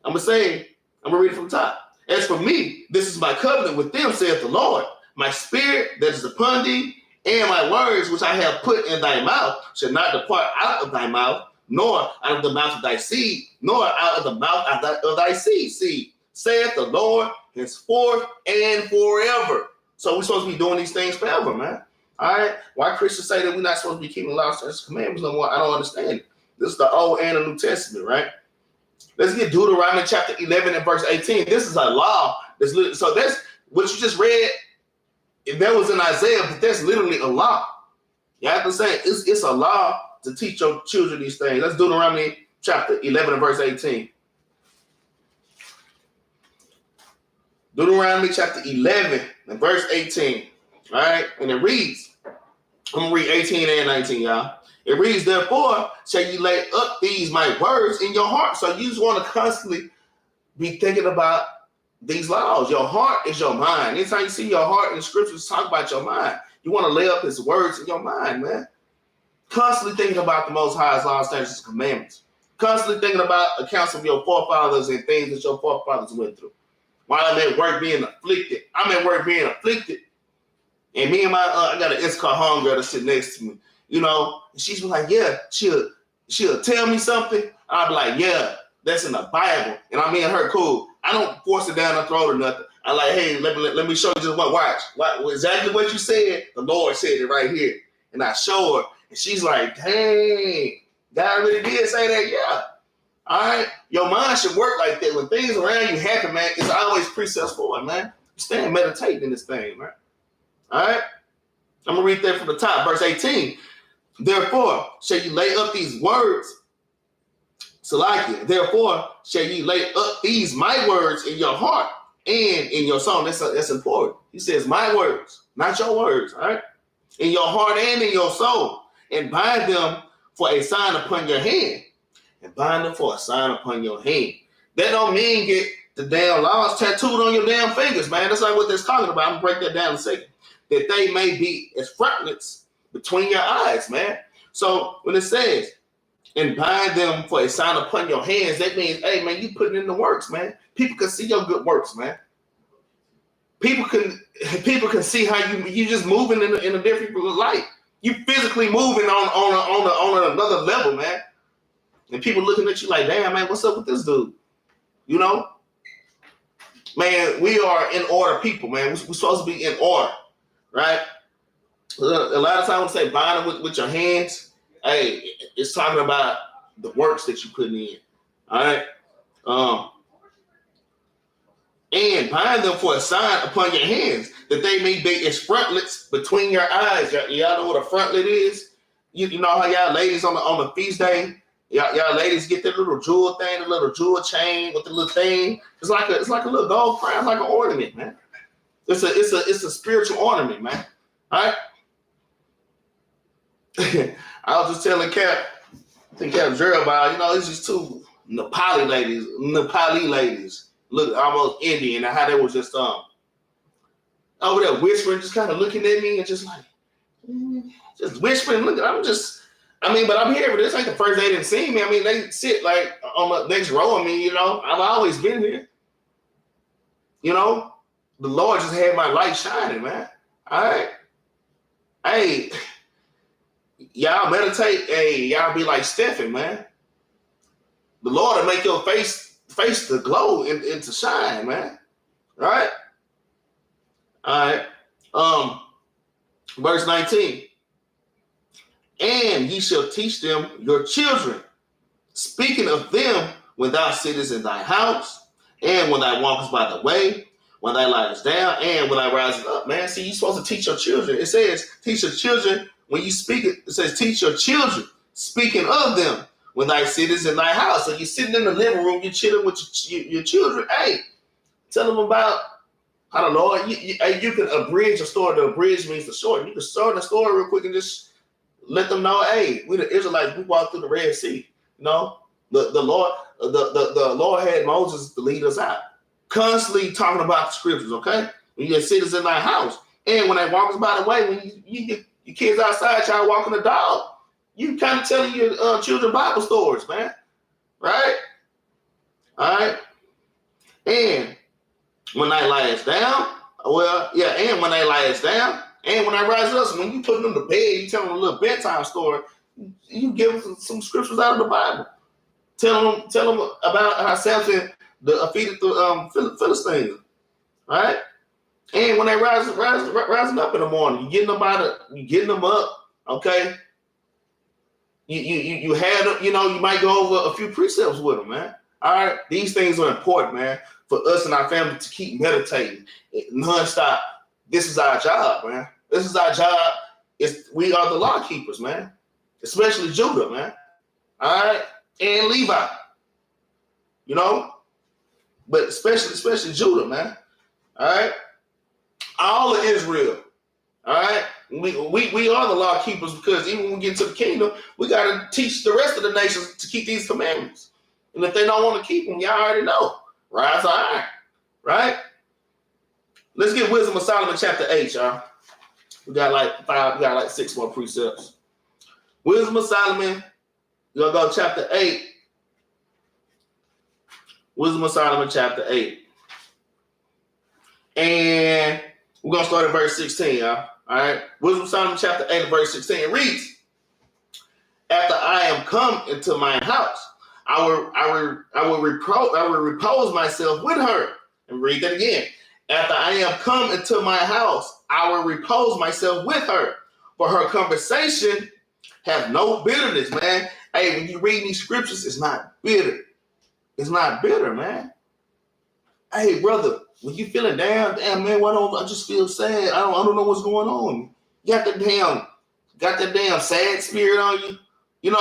I'm going to read it from the top. As for me, this is my covenant with them, saith the Lord. My spirit that is upon thee, and my words which I have put in thy mouth shall not depart out of thy mouth, nor out of the mouth of thy seed, nor out of the mouth of thy seed, saith the Lord, henceforth and forever. So we're supposed to be doing these things forever, man. All right? Why Christians say that we're not supposed to be keeping law, statutes, commandments no more, I don't understand it. This is the Old and the New Testament, right? Let's get Deuteronomy chapter 11 and verse 18. This is a law. So that's what you just read. That was in Isaiah, but that's literally a law. You have to say it's a law to teach your children these things. That's Deuteronomy chapter 11 and verse 18. Deuteronomy chapter 11 and verse 18. All right? And it reads, I'm going to read 18 and 19, y'all. It reads, therefore shall you lay up these my words in your heart. So you just want to constantly be thinking about these laws. Your heart is your mind. Anytime you see your heart in the scriptures talk about your mind, you want to lay up his words in your mind, man. Constantly thinking about the Most High's laws, statutes, and commandments. Constantly thinking about accounts of your forefathers and things that your forefathers went through. While I'm at work being afflicted. And me and my I got an Issachar homegirl that's sitting next to me. And she's like, yeah, she'll tell me something. I'll be like, yeah, that's in the Bible. And I mean her cool. I don't force it down her throat or nothing. I like, hey, let me show you just one. Watch. Exactly what you said. The Lord said it right here. And I show her. And she's like, dang, God really did say that? Yeah. All right. Your mind should work like that. When things around you happen, man, it's always precepts for it, man. Stand meditating in this thing, man. All right. I'm going to read that from the top. Verse 18. Therefore, shall you lay up these words. Therefore, shall you lay up these my words in your heart and in your soul. That's important. He says, my words, not your words, all right? In your heart and in your soul. And bind them for a sign upon your hand. That don't mean get the damn laws tattooed on your damn fingers, man. That's not what that's talking about. I'm going to break that down in a second. That they may be as frontlets between your eyes, man. So when it says, and bind them for a sign upon your hands, that means, hey, man, you putting in the works, man. People can see your good works, man. People can see how you just moving in a different light. You physically moving on another level, man. And people looking at you like, damn, man, what's up with this dude? Man, we are in order people, man. We're supposed to be in order, right? A lot of times when say bind them with your hands, hey, it's talking about the works that you put in. All right. And bind them for a sign upon your hands, that they may be as frontlets between your eyes. Y'all know what a frontlet is? You know how y'all ladies on the feast day, y'all ladies get that little jewel thing, the little jewel chain with the little thing. It's like a little gold crown, like an ornament, man. It's a spiritual ornament, man. All right. I was just telling Capt, I think Capt Jerubbaal, it's just two Nepali ladies, look almost Indian, and how they was just over there whispering, just kind of looking at me and just like, just whispering. Look, but I'm here, but this ain't the first day they didn't see me. I mean, they sit like on the next row of me, I've always been here. The Lord just had my light shining, man. All right. Hey, y'all meditate. Hey, y'all be like Stephen, man. The Lord will make your face to glow and to shine, man. All right? All right. Verse 19. And ye shall teach them your children, speaking of them when thou sittest in thy house, and when thou walkest by the way, when thou liest down, and when thou risest up. Man, see, you're supposed to teach your children. It says, teach your children when you speak it. It says, teach your children, speaking of them, when thou sittest in thy house. So you're sitting in the living room, you're chilling with your children. Hey, tell them about how the Lord, you can abridge a story. The abridge means the short. You can start the story real quick and just let them know, hey, we the Israelites, we walked through the Red Sea. You know, the Lord had Moses to lead us out. Constantly talking about the scriptures, okay? When you sit in thy house. And when they walk by the way, when you get your kids outside, y'all walking the dog, you kind of telling your children Bible stories, man. Right? All right? And when they lies down, and when they lies down, and when they rise up, so when you put them to bed, you tell them a little bedtime story, you give them some scriptures out of the Bible. Tell them about how Samson defeated the Philistines, right? And when they rising up in the morning, you getting them up, okay? You had them, you might go over a few precepts with them, man. All right, these things are important, man, for us and our family to keep meditating nonstop. This is our job, man. This is our job. We are the law keepers, man. Especially Judah, man. All right, and Levi, but especially Judah, man. All right, all of Israel. All right, we are the law keepers, because even when we get to the kingdom, we got to teach the rest of the nations to keep these commandments. And if they don't want to keep them, y'all already know. Rise to iron, right? Let's get Wisdom of Solomon chapter 8, y'all. We got like 6 more precepts. Wisdom of Solomon, you're going to go chapter 8. Wisdom of Solomon chapter 8. And we're going to start at verse 16, y'all. All right? Wisdom of Solomon chapter 8 and verse 16. It reads, after I am come into my house, I will repose myself with her. And read that again. After I am come into my house, I will repose myself with her. For her conversation have no bitterness, man. Hey, when you read these scriptures, it's not bitter. It's not bitter, man. Hey, brother, when you feeling down, man, I just feel sad. I don't know what's going on. You got that damn sad spirit on you.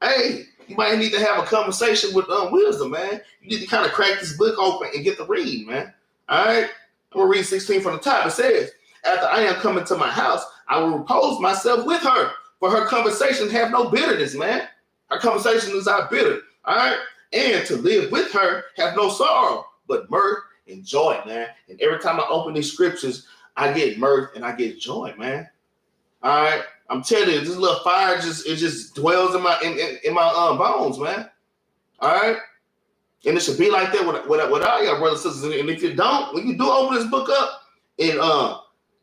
Hey, you might need to have a conversation with wisdom, man. You need to kind of crack this book open and get to read, man. All right? I'm going to read 16 from the top. It says, after I am coming to my house, I will repose myself with her. For her conversations have no bitterness, man. Her conversation is not bitter. All right? And to live with her have no sorrow, but mirth and joy, man. And every time I open these scriptures, I get mirth and I get joy, man. All right? I'm telling you, this little fire just dwells in my bones, man. All right? And it should be like that with all y'all brothers and sisters. And if you don't, when you do open this book up and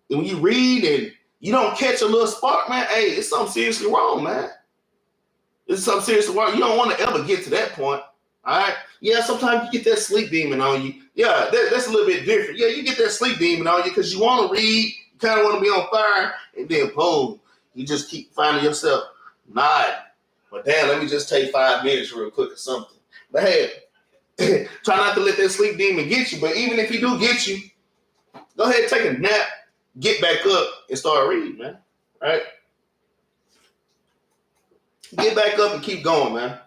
when you read and you don't catch a little spark, man, hey, it's something seriously wrong, man. It's something seriously wrong. You don't want to ever get to that point. All right? Yeah, sometimes you get that sleep demon on you. Yeah, that's a little bit different. Yeah, you get that sleep demon on you because you want to read, you kind of want to be on fire, and then boom, you just keep finding yourself nodding. But damn, let me just take 5 minutes real quick or something. But hey, try not to let that sleep demon get you. But even if he do get you, go ahead and take a nap, get back up, and start reading, man. Right? Get back up and keep going, man.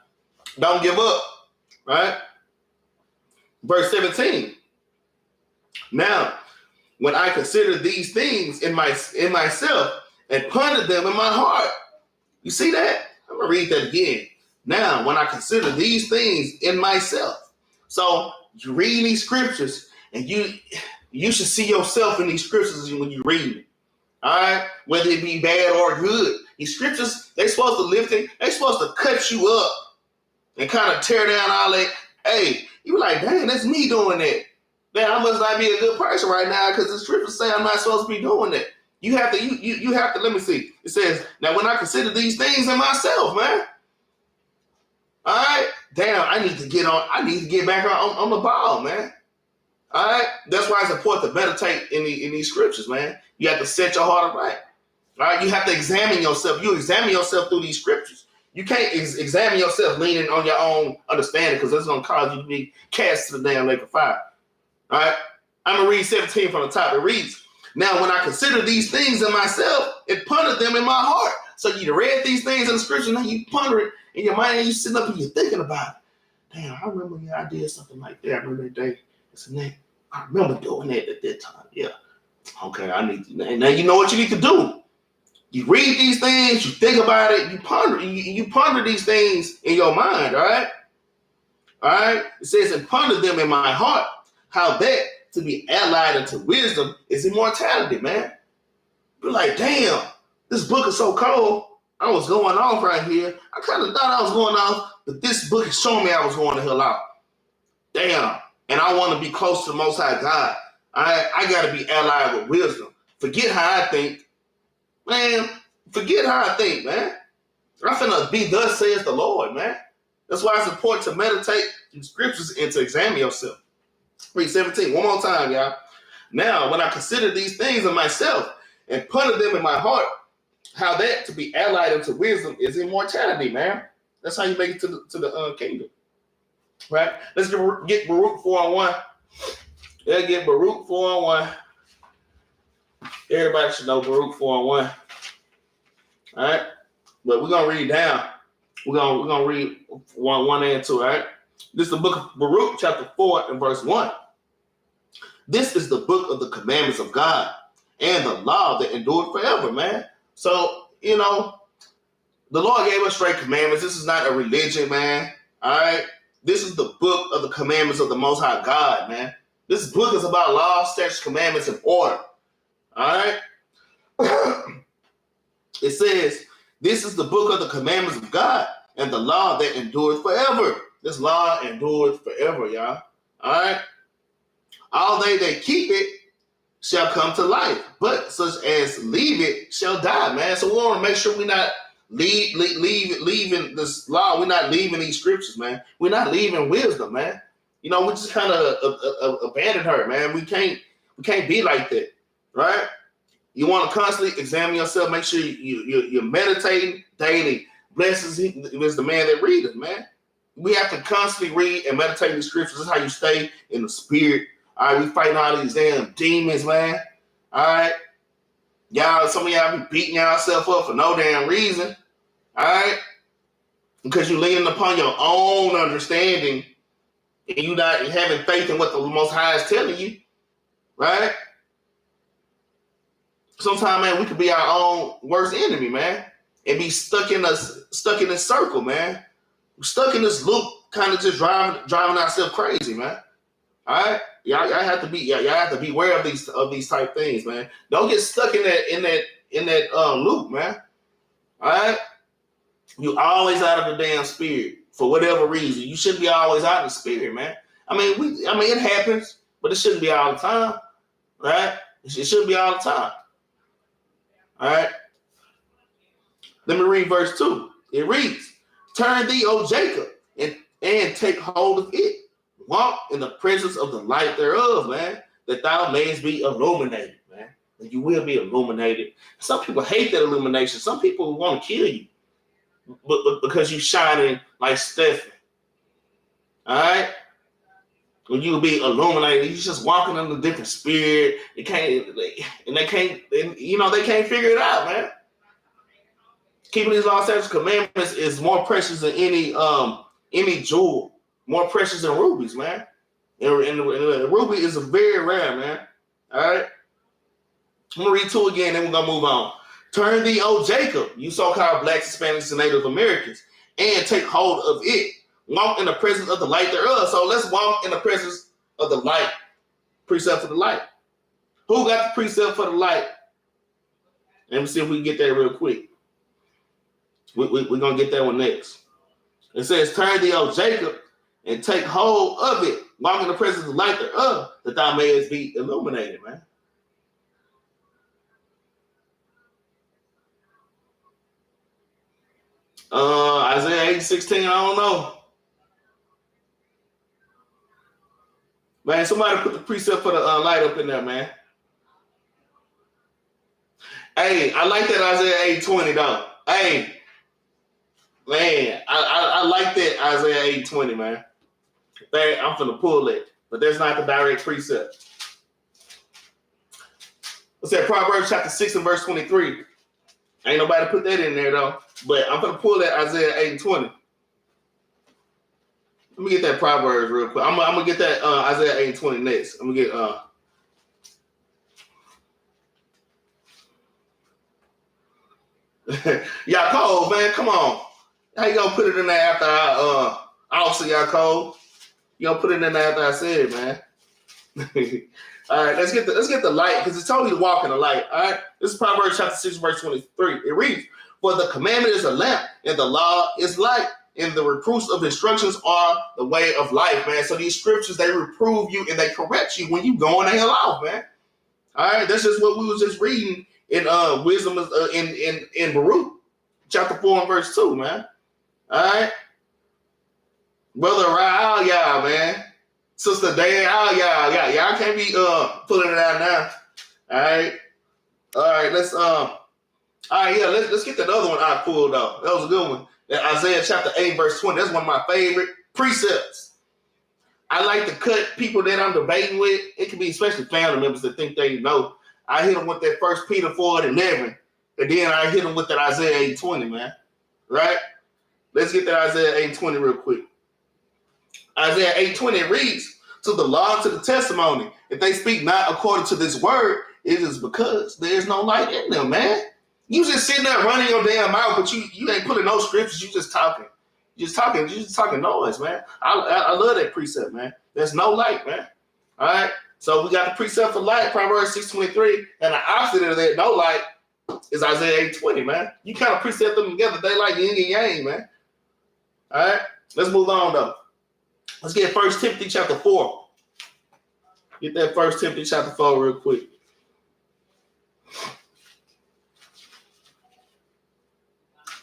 Don't give up. Right? Verse 17. Now, when I consider these things in myself and ponder them in my heart. You see that? I'm going to read that again. Now, when I consider these things in myself. So you read these scriptures and you should see yourself in these scriptures when you read it. All right? Whether it be bad or good. These scriptures, they're supposed to lift it. They're supposed to cut you up and kind of tear down all that. Hey, you be like, dang, that's me doing that. Man, I must not be a good person right now because the scriptures say I'm not supposed to be doing that. You have to, let me see. It says, now when I consider these things in myself, man. All right? Damn, I need to get back on the ball, man. All right? That's why it's important to meditate in these scriptures, man. You have to set your heart right. All right? You have to examine yourself. You examine yourself through these scriptures. You can't examine yourself leaning on your own understanding, because that's going to cause you to be cast to the damn lake of fire. All right? I'm going to read 17 from the top. It reads, now when I consider these things in myself and ponder them in my heart. So you read these things in the scripture, now you ponder it in your mind, and you sitting up and you're thinking about it. Damn, I remember I did something like that. I remember that day. I remember doing that at that time. Yeah. Okay, I need to. Now you know what you need to do. You read these things, you think about it, you ponder these things in your mind, all right? All right? It says, and ponder them in my heart, how that to be allied unto wisdom is immortality, man. You're like, damn, this book is so cold. I was going off right here. I kind of thought I was going off, but this book is showing me I was going the hell out. Damn. And I want to be close to the Most High God. I got to be allied with wisdom. Forget how I think. Man, forget how I think, man. I'm finna be thus says the Lord, man. That's why it's important to meditate in scriptures and to examine yourself. Read 17, one more time, y'all. Now, when I consider these things of myself and ponder them in my heart, how that to be allied unto wisdom is immortality, man. That's how you make it to the kingdom. Right? Let's get Baruch 4:1. Yeah, get Baruch 4:1. Everybody should know Baruch 4:1. All right? But we're gonna read down. We're gonna read 1 and 2, all right? This is the book of Baruch, chapter 4 and verse 1. This is the book of the commandments of God and the law that endured forever, man. So, you know, the Lord gave us straight commandments. This is not a religion, man. All right? This is the book of the commandments of the Most High God, man. This book is about law, statutes, commandments, and order. All right? It says, this is the book of the commandments of God and the law that endures forever. This law endures forever, y'all. All right? All they that keep it shall come to life, but such as leave it shall die, man. So we want to make sure we're not leaving this law. We're not leaving these scriptures, man. We're not leaving wisdom, man. You know, we just kind of abandon her, man. We can't be like that, right? You want to constantly examine yourself. Make sure you're meditating daily. Blessed is the man that readeth, man. We have to constantly read and meditate in the scriptures. This is how you stay in the spirit. All right, we fighting all these damn demons, man. All right. Y'all, some of y'all be beating yourself up for no damn reason. All right. Because you're leaning upon your own understanding and you're not having faith in what the Most High is telling you. Right? Sometimes, man, we could be our own worst enemy, man. And be stuck in this circle, man. We're stuck in this loop, kind of just driving ourselves crazy, man. All right, y'all have to be aware of these type things, man. Don't get stuck in that loop, man. All right, you always out of the damn spirit for whatever reason. You shouldn't be always out of the spirit, man. I mean, it happens, but it shouldn't be all the time, right? It shouldn't be all the time. All right. Let me read verse 2. It reads, "Turn thee, O Jacob, and take hold of it. Walk in the presence of the light thereof, man, that thou mayest be illuminated, man." And you will be illuminated. Some people hate that illumination. Some people want to kill you, but because you shining like Stephen. All right? When you be illuminated, you just walking in a different spirit. They can't figure it out, man. Keeping these law, statutes, commandments is more precious than any jewel. More precious than rubies, man. And the ruby is very rare, man. All right? I'm going to read 2 again, then we're going to move on. "Turn thee, O Jacob, you so-called blacks, Hispanics, and Native Americans, and take hold of it. Walk in the presence of the light thereof." So let's walk in the presence of the light. Precept for the light. Who got the precept for the light? Let me see if we can get that real quick. We're going to get that one next. It says, "Turn thee, O Jacob, and take hold of it. Walk in the presence of the light thereof, that thou mayest be illuminated," man. Isaiah 8:16, I don't know. Man, somebody put the precept for the light up in there, man. Hey, I like that Isaiah 8:20 though. Hey, Man, I like that Isaiah 8:20, man. I'm finna pull it, but that's not the direct precept. What's that? Proverbs chapter 6 and verse 23. Ain't nobody put that in there though, but I'm gonna pull that Isaiah 8:20. Let me get that Proverbs real quick. I'm gonna get that Isaiah 8:20 next. I'm gonna get Yaakov, man, come on. How you gonna put it in there after also Yaakov? You gonna put it in there after I said it, man. All right, let's get the light, because it's told you to walk in the light. All right, this is Proverbs chapter 6, verse 23. It reads, "For the commandment is a lamp, and the law is light, and the reproofs of instructions are the way of life," man. So these scriptures, they reprove you and they correct you when you going in your life, man. All right, that's just what we was just reading in wisdom in Baruch, chapter 4 and verse 2, man. All right, brother Raal, y'all, man. Sister Dan, y'all can't be pulling it out now. All right, let's let's get that other one I pulled out. That was a good one. That Isaiah chapter 8, verse 20. That's one of my favorite precepts. I like to cut people that I'm debating with. It can be especially family members that think they know. I hit them with that 1 Peter 4:11, and then I hit them with that Isaiah 8:20, man. Right? Let's get that Isaiah 8:20 real quick. Isaiah 8:20 reads, "To the law and to the testimony, if they speak not according to this word, it is because there is no light in them," man. You just sitting there running your damn mouth, but you ain't putting no scriptures. You just talking. You just talking noise, man. I love that precept, man. There's no light, man. All right. So we got the precept for light, Proverbs 6:23, and the opposite of that, no light, is Isaiah 8:20, man. You kind of precept them together. They like yin and yang, man. All right. Let's move on though. Let's get 1 Timothy chapter 4. Get that 1 Timothy chapter 4 real quick.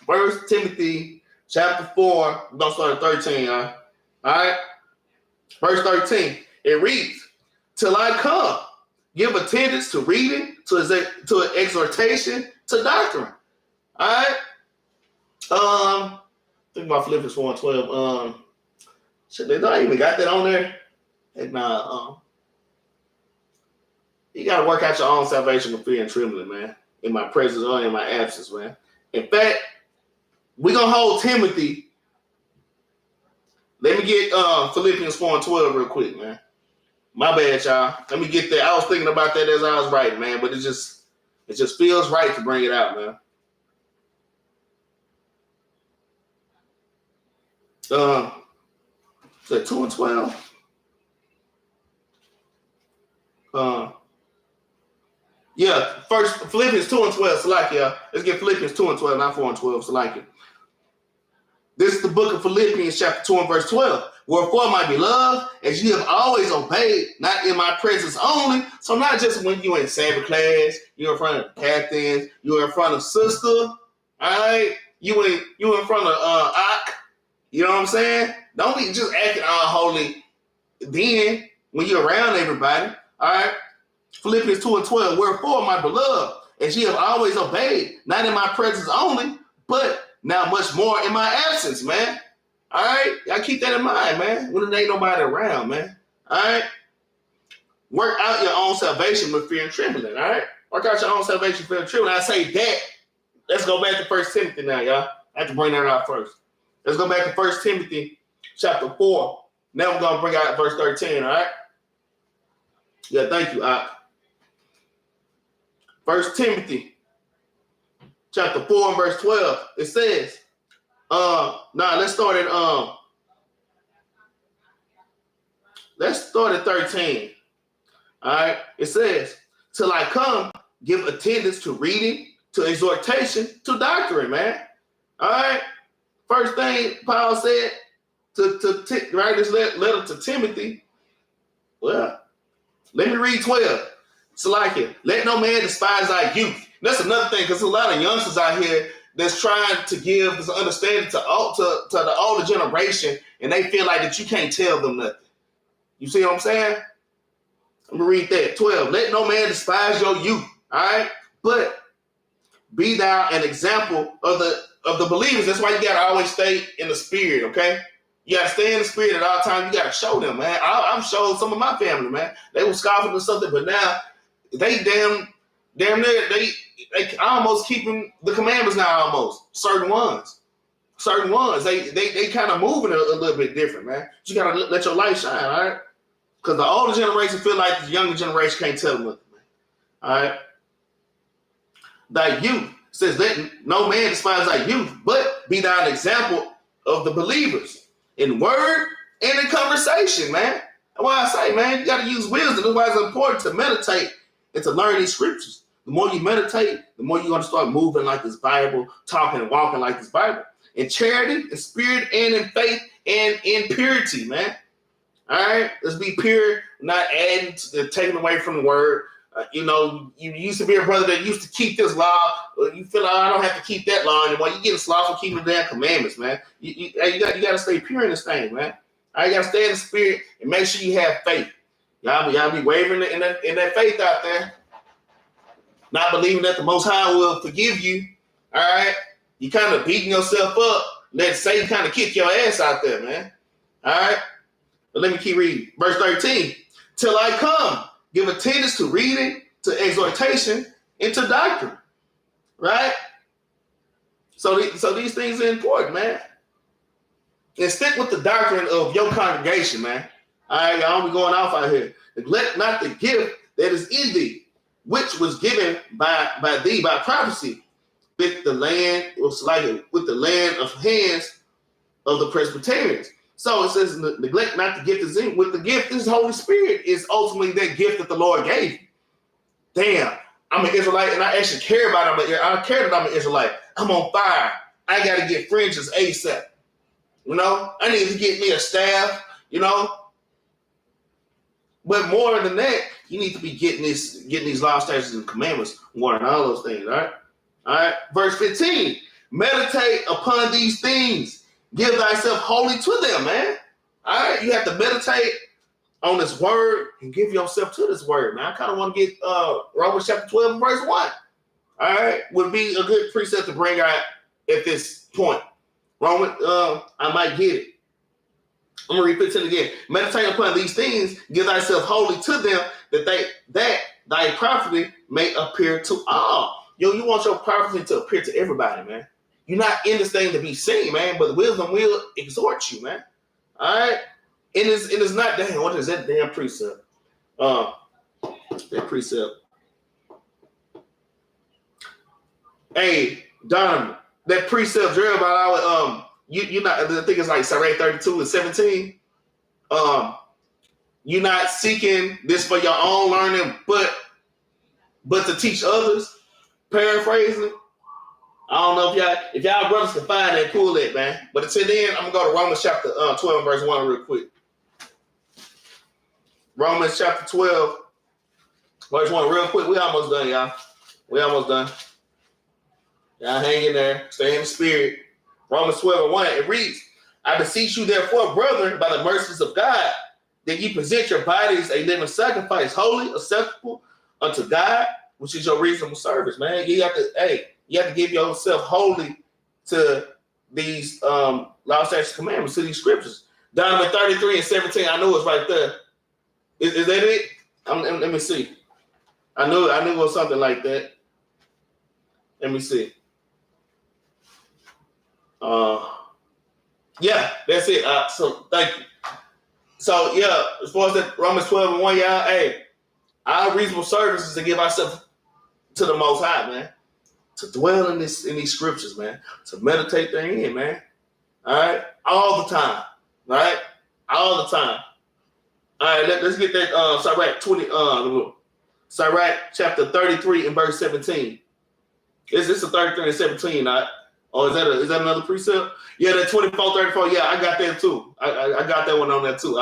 First Timothy chapter 4, we're going to start at 13, y'all. All right? Verse 13, it reads, "Till I come, give attendance to reading, to exhortation, to doctrine." All right? Think about Philippians 4:12. Shit, they not even got that on there. And you got to work out your own salvation with fear and trembling, man. In my presence or in my absence, man. In fact, we're going to hold Timothy. Let me get Philippians 4:12 real quick, man. My bad, y'all. Let me get that. I was thinking about that as I was writing, man, but it just feels right to bring it out, man. Is that 2 and 12? Yeah, first Philippians 2 and 12, Salakia. Let's get Philippians 2 and 12, not 4 and 12, Salakia. This is the book of Philippians, chapter 2 and verse 12. "Wherefore, my beloved, as you have always obeyed, not in my presence only," so not just when you're in Sabbath class, you're in front of captains, you're in front of sister, all right? You in front of Ak, you know what I'm saying? Don't be just acting all holy then when you're around everybody, all right? Philippians 2 and 12, "Wherefore, my beloved, as ye have always obeyed, not in my presence only, but now much more in my absence," man. All right? Y'all keep that in mind, man, when there ain't nobody around, man. All right? Work out your own salvation with fear and trembling, all right? Work out your own salvation with fear and trembling. I say that. Let's go back to 1 Timothy now, y'all. I have to bring that out first. Let's go back to 1 Timothy chapter 4. Now we're going to bring out verse 13, all right? Yeah, thank you, Ak. 1 Timothy chapter 4 and verse 12. It says, let's start at 13. All right. It says, "Till I come, give attendance to reading, to exhortation, to doctrine," man. All right. First thing Paul said to write this letter to Timothy. Well, let me read 12. Salakia, "Let no man despise thy youth." That's another thing, because a lot of youngsters out here that's trying to give this understanding to the older generation, and they feel like that you can't tell them nothing. You see what I'm saying? Let me read that. 12. "Let no man despise your youth." All right? "But be thou an example of of the believers. That's why you got to always stay in the spirit, okay? You got to stay in the spirit at all times. You got to show them, man. I'm showing some of my family, man. They were scoffing or something, but now they damn near, they almost keeping the commandments now almost. Certain ones. They kind of moving a little bit different, man. You got to let your light shine, all right? Because the older generation feel like the younger generation can't tell them nothing, man. All right? Thy youth says, let no man despise thy youth, but be thou an example of the believers in word and in conversation, man. That's why I say, man, you got to use wisdom. That's why it's important to meditate and to learn these scriptures. The more you meditate, the more you're going to start moving like this Bible, talking and walking like this Bible. In charity, in spirit, and in faith, and in purity, man. All right? Let's be pure, not adding, taking away from the word. You used to be a brother that used to keep this law. You feel like, I don't have to keep that law anymore. You getting slothful keeping the damn commandments, man. You got to stay pure in this thing, man. All right, you got to stay in the spirit and make sure you have faith. Y'all be wavering in that faith out there. Not believing that the Most High will forgive you. All right? You kind of beating yourself up. Let Satan kind of kick your ass out there, man. All right? But let me keep reading. Verse 13. Till I come, give attendance to reading, to exhortation, and to doctrine. Right? So these things are important, man. And stick with the doctrine of your congregation, man. All right, y'all be going off out here. Neglect not the gift that is in thee, which was given by thee by prophecy, with the land of hands of the Presbyterians. So it says, neglect not the gift is in. With the gift, this Holy Spirit is ultimately that gift that the Lord gave you. Damn, I'm an Israelite and I actually care about it. I care that I'm an Israelite. I'm on fire. I got to get fringes ASAP. I need to get me a staff, But more than that, you need to be getting these law, statutes, and commandments more than all those things, all right? All right, verse 15. Meditate upon these things. Give thyself wholly to them, man. All right, you have to meditate on this word and give yourself to this word, man. I kind of want to get Romans chapter 12, verse 1. All right, would be a good precept to bring out at this point. Romans, I might get it. I'm going to repeat it again. Meditate upon these things, give thyself wholly to them, that thy prophecy may appear to all. You want your prophecy to appear to everybody, man. You're not in this thing to be seen, man, but wisdom will exhort you, man. All right? It is not, damn, what is that damn precept? That precept. Hey, Donovan, that precept, Jerubbaal, you not, I think it's like Sirach 32 and 17. You're not seeking this for your own learning, but to teach others. Paraphrasing. I don't know if y'all brothers can find that, pull it, man. But until then, I'm gonna go to Romans chapter 12, verse 1 real quick. Romans chapter 12, verse 1, real quick. We almost done, y'all. We almost done. Y'all hang in there. Stay in the spirit. Romans 12 and 1, it reads, I beseech you, therefore, brethren, by the mercies of God, that ye present your bodies a living sacrifice, holy, acceptable unto God, which is your reasonable service, man. You have to give yourself wholly to these law, statutes, commandments, to these scriptures. Deuteronomy 33 and 17, I know it's right there. Is that it? Let me see. I knew it was something like that. Let me see. Yeah, that's it. So thank you. So yeah, as far as that Romans 12 and 1, y'all, hey, our reasonable service is to give ourselves to the Most High, man. To dwell in these scriptures, man. To meditate therein, man. All right? All the time. Right? All the time. All right, let's get that Sirach chapter 33 and verse 17. It's a 33 and 17, right? Oh, is that another precept? Yeah, that 24, 34. Yeah, I got that too. I got that one on there too.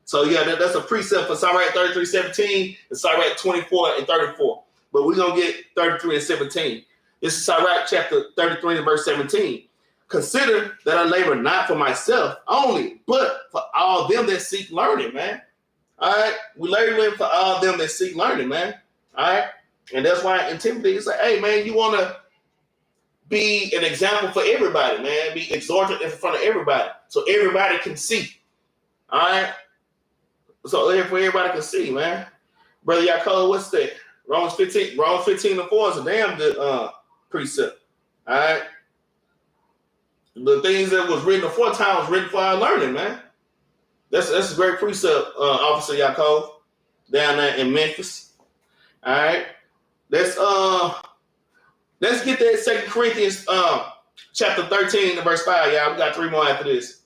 So yeah, that's a precept for Sirach 33, 17 and Sirach 24 and 34. But we're going to get 33 and 17. This is Sirach chapter 33 and verse 17. Consider that I labor not for myself only, but for all them that seek learning, man. All right? We labor for all them that seek learning, man. All right? And that's why in Timothy, it's like, hey, man, you want to be an example for everybody, man. Be exhorted in front of everybody, so everybody can see. All right. So for everybody can see, man. Brother Yaakov, what's that? Romans 15 and 4 is a damn good precept. All right. The things that was written aforetime was written for our learning, man. That's a great precept, Officer Yaakov, down there in Memphis. All right. Let's get that 2 Corinthians chapter 13 and verse 5, y'all. We got 3 more after this.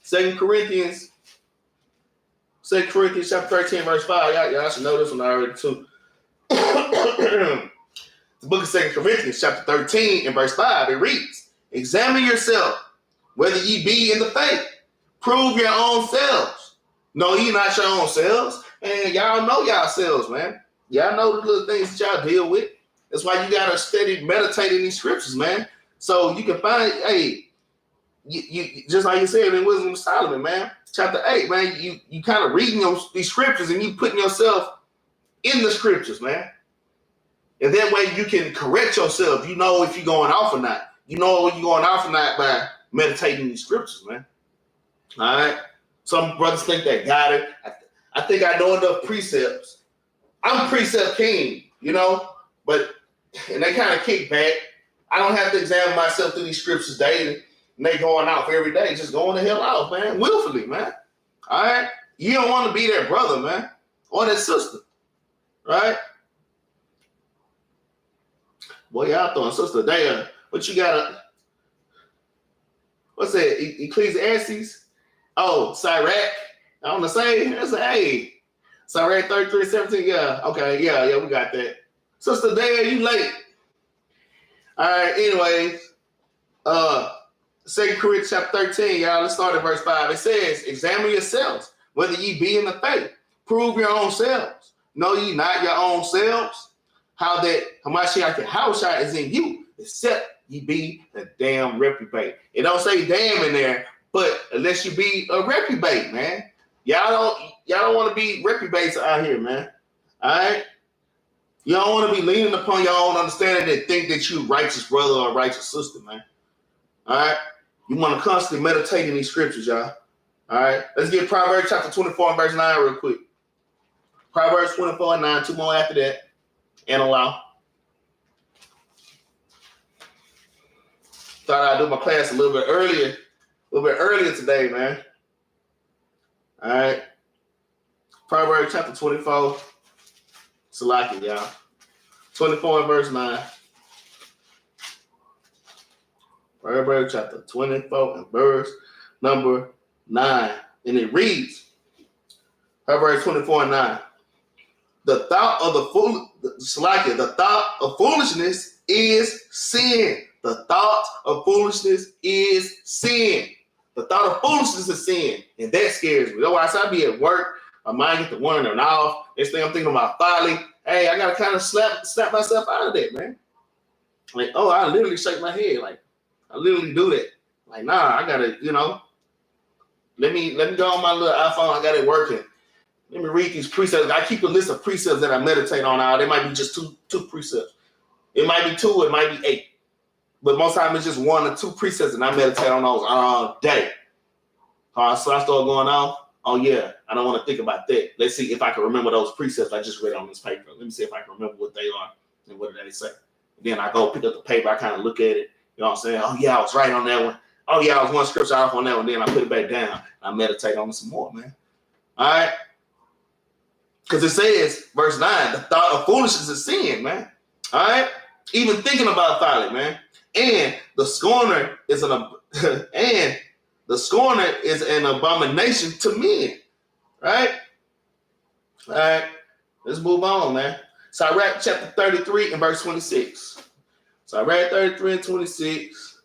2 Corinthians chapter 13 verse 5. Y'all should know this one already too. The book of 2 Corinthians chapter 13 and verse 5, it reads, examine yourself, whether ye be in the faith. Prove your own selves. Know ye not your own selves? And y'all know yourselves, man. Y'all know the little things that y'all deal with. That's why you gotta steady meditate in these scriptures, man. So you can find, hey, you just like you said in Wisdom of Solomon, man. Chapter 8, man. You kind of reading these scriptures and you putting yourself in the scriptures, man. And that way you can correct yourself. You know if you're going off or not. You know if you're going off or not by meditating these scriptures, man. All right. Some brothers think they got it. I think I know enough precepts. I'm precept king, you know, and they kind of kick back. I don't have to examine myself through these scriptures daily. And they going off every day, just going the hell off, man. Willfully, man. All right. You don't want to be their brother, man, or their sister. Right? Boy, y'all throwing sister there. What you got? What's that? Ecclesiastes? Oh, Sirach. I want to say, that's a hey. Sirach 33:17. Yeah. Okay. Yeah, we got that. Sister Dale, you late. All right. Anyways, 2 Corinthians chapter 13, y'all. Let's start at verse 5. It says, examine yourselves, whether ye be in the faith. Prove your own selves. Know ye not your own selves? How that Hamashiach Yahushua is in you, except ye be a damn reprobate. It don't say damn in there, but unless you be a reprobate, man. Y'all don't want to be reprobates out here, man. All right? You don't want to be leaning upon your own understanding and think that you righteous brother or righteous sister, man. All right? You want to constantly meditate in these scriptures, y'all. All right? Let's get Proverbs chapter 24 and verse 9 real quick. Proverbs 24 and 9, 2 more after that. And allow. Thought I'd do my class a little bit earlier today, man. All right. Proverbs chapter 24. Salaki, y'all. 24 and verse 9. Proverbs chapter 24 and verse number 9. And it reads, Proverbs 24 and 9. The thought of foolishness is sin. The thought of foolishness is sin. The thought of foolishness is sin. And that scares me. Otherwise, I be at work, my mind get to wandering off. Next thing I'm thinking about folly. Hey, I gotta kind of slap myself out of that, man. Like, oh, I literally shake my head. Like, I literally do that. Like, nah, I gotta, let me go on my little iPhone. I got it working. Let me read these precepts. I keep a list of precepts that I meditate on now. They might be just two precepts. It might be 2, it might be 8. But most times it's just 1 or 2 precepts, and I meditate on those all day. So I start going off. Oh, yeah, I don't want to think about that. Let's see if I can remember those precepts I just read on this paper. Let me see if I can remember what they are and what did they say. Then I go pick up the paper. I kind of look at it. You know what I'm saying? Oh, yeah, I was right on that one. Oh, yeah, I was one scripture off on that one. Then I put it back down. I meditate on it some more, man. All right? Because it says, verse 9, the thought of foolishness is sin, man. All right? Even thinking about folly, man. And the scorner is an abomination to men. Right? All right. Let's move on, man. Sirach chapter 33 and verse 26. Sirach 33 and 26.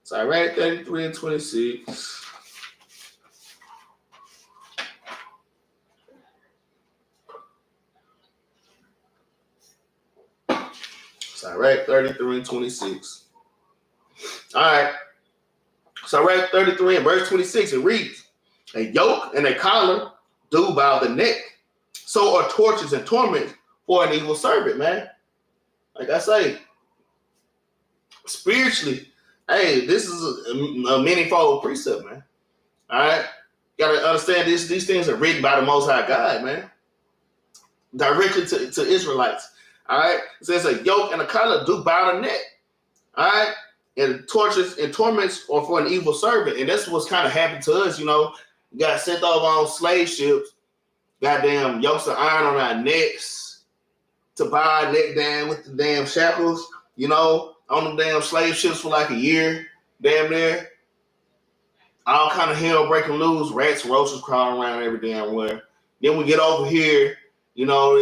Sirach 33 and 26. Sirach 33 and 26. All right. Sirach 33 and verse 26, it reads, a yoke and a collar do bow the neck. So are tortures and torments for an evil servant, man. Like I say, spiritually, hey, this is a manifold precept, man. All right, gotta understand this. These things are written by the Most High God, man, directly to Israelites. All right, it says a yoke and a collar do bow the neck. All right, and tortures and torments are for an evil servant, and that's what's kind of happened to us. You know, we got sent over on slave ships, goddamn yokes of iron on our necks to buy our neck down with the damn shackles. You know, on them damn slave ships for like a year, damn near. All kind of hell breaking loose, rats, roaches crawling around every damn where. Then we get over here, you know,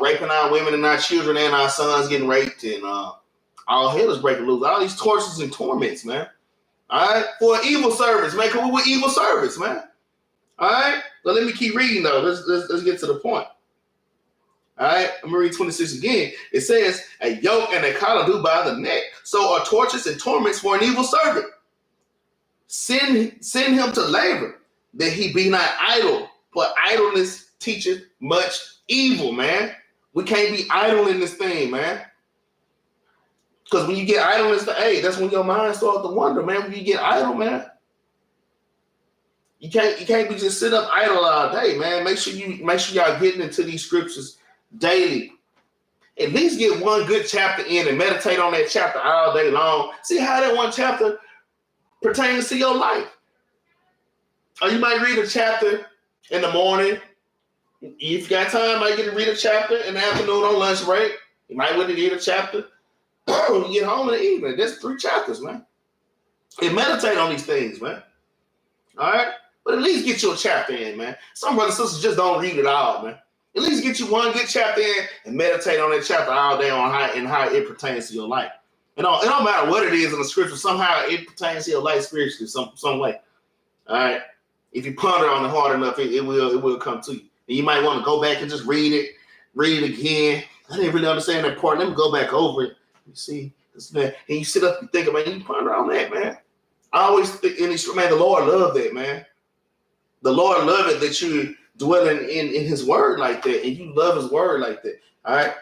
raping our women and our children and our sons getting raped, and all hell is breaking loose. All these tortures and torments, man. All right, for an evil service, man. Come with evil service, man. All right, but let me keep reading though. Let's get to the point. All right, I'm gonna read 26 again. It says, "A yoke and a collar do by the neck. So are tortures and torments for an evil servant. Send him to labor, that he be not idle. For idleness teacheth much evil, man." We can't be idle in this thing, man. Because when you get idleness, hey, that's when your mind starts to wander, man. When you get idle, man, you can't be just sit up idle all day, man. Make sure y'all getting into these scriptures daily. At least get one good chapter in and meditate on that chapter all day long. See how that one chapter pertains to your life. Or you might read a chapter in the morning. If you got time, you might get to read a chapter in the afternoon on lunch break. You might want to read a chapter when you get home in the evening. That's 3 chapters, man. And meditate on these things, man. All right? But at least get you a chapter in, man. Some brothers and sisters just don't read it all, man. At least get you one good chapter in and meditate on that chapter all day on how it pertains to your life. It don't matter what it is in the scripture. Somehow it pertains to your life spiritually, some way. All right. If you ponder on it hard enough, it will come to you. And you might want to go back and just read it again. I didn't really understand that part. Let me go back over it. You see, and you sit up and think about it. You ponder on that, man. I always think in these, man, the Lord loved that, man. The Lord loved it that you dwelling in His Word like that, and you love His Word like that. All right.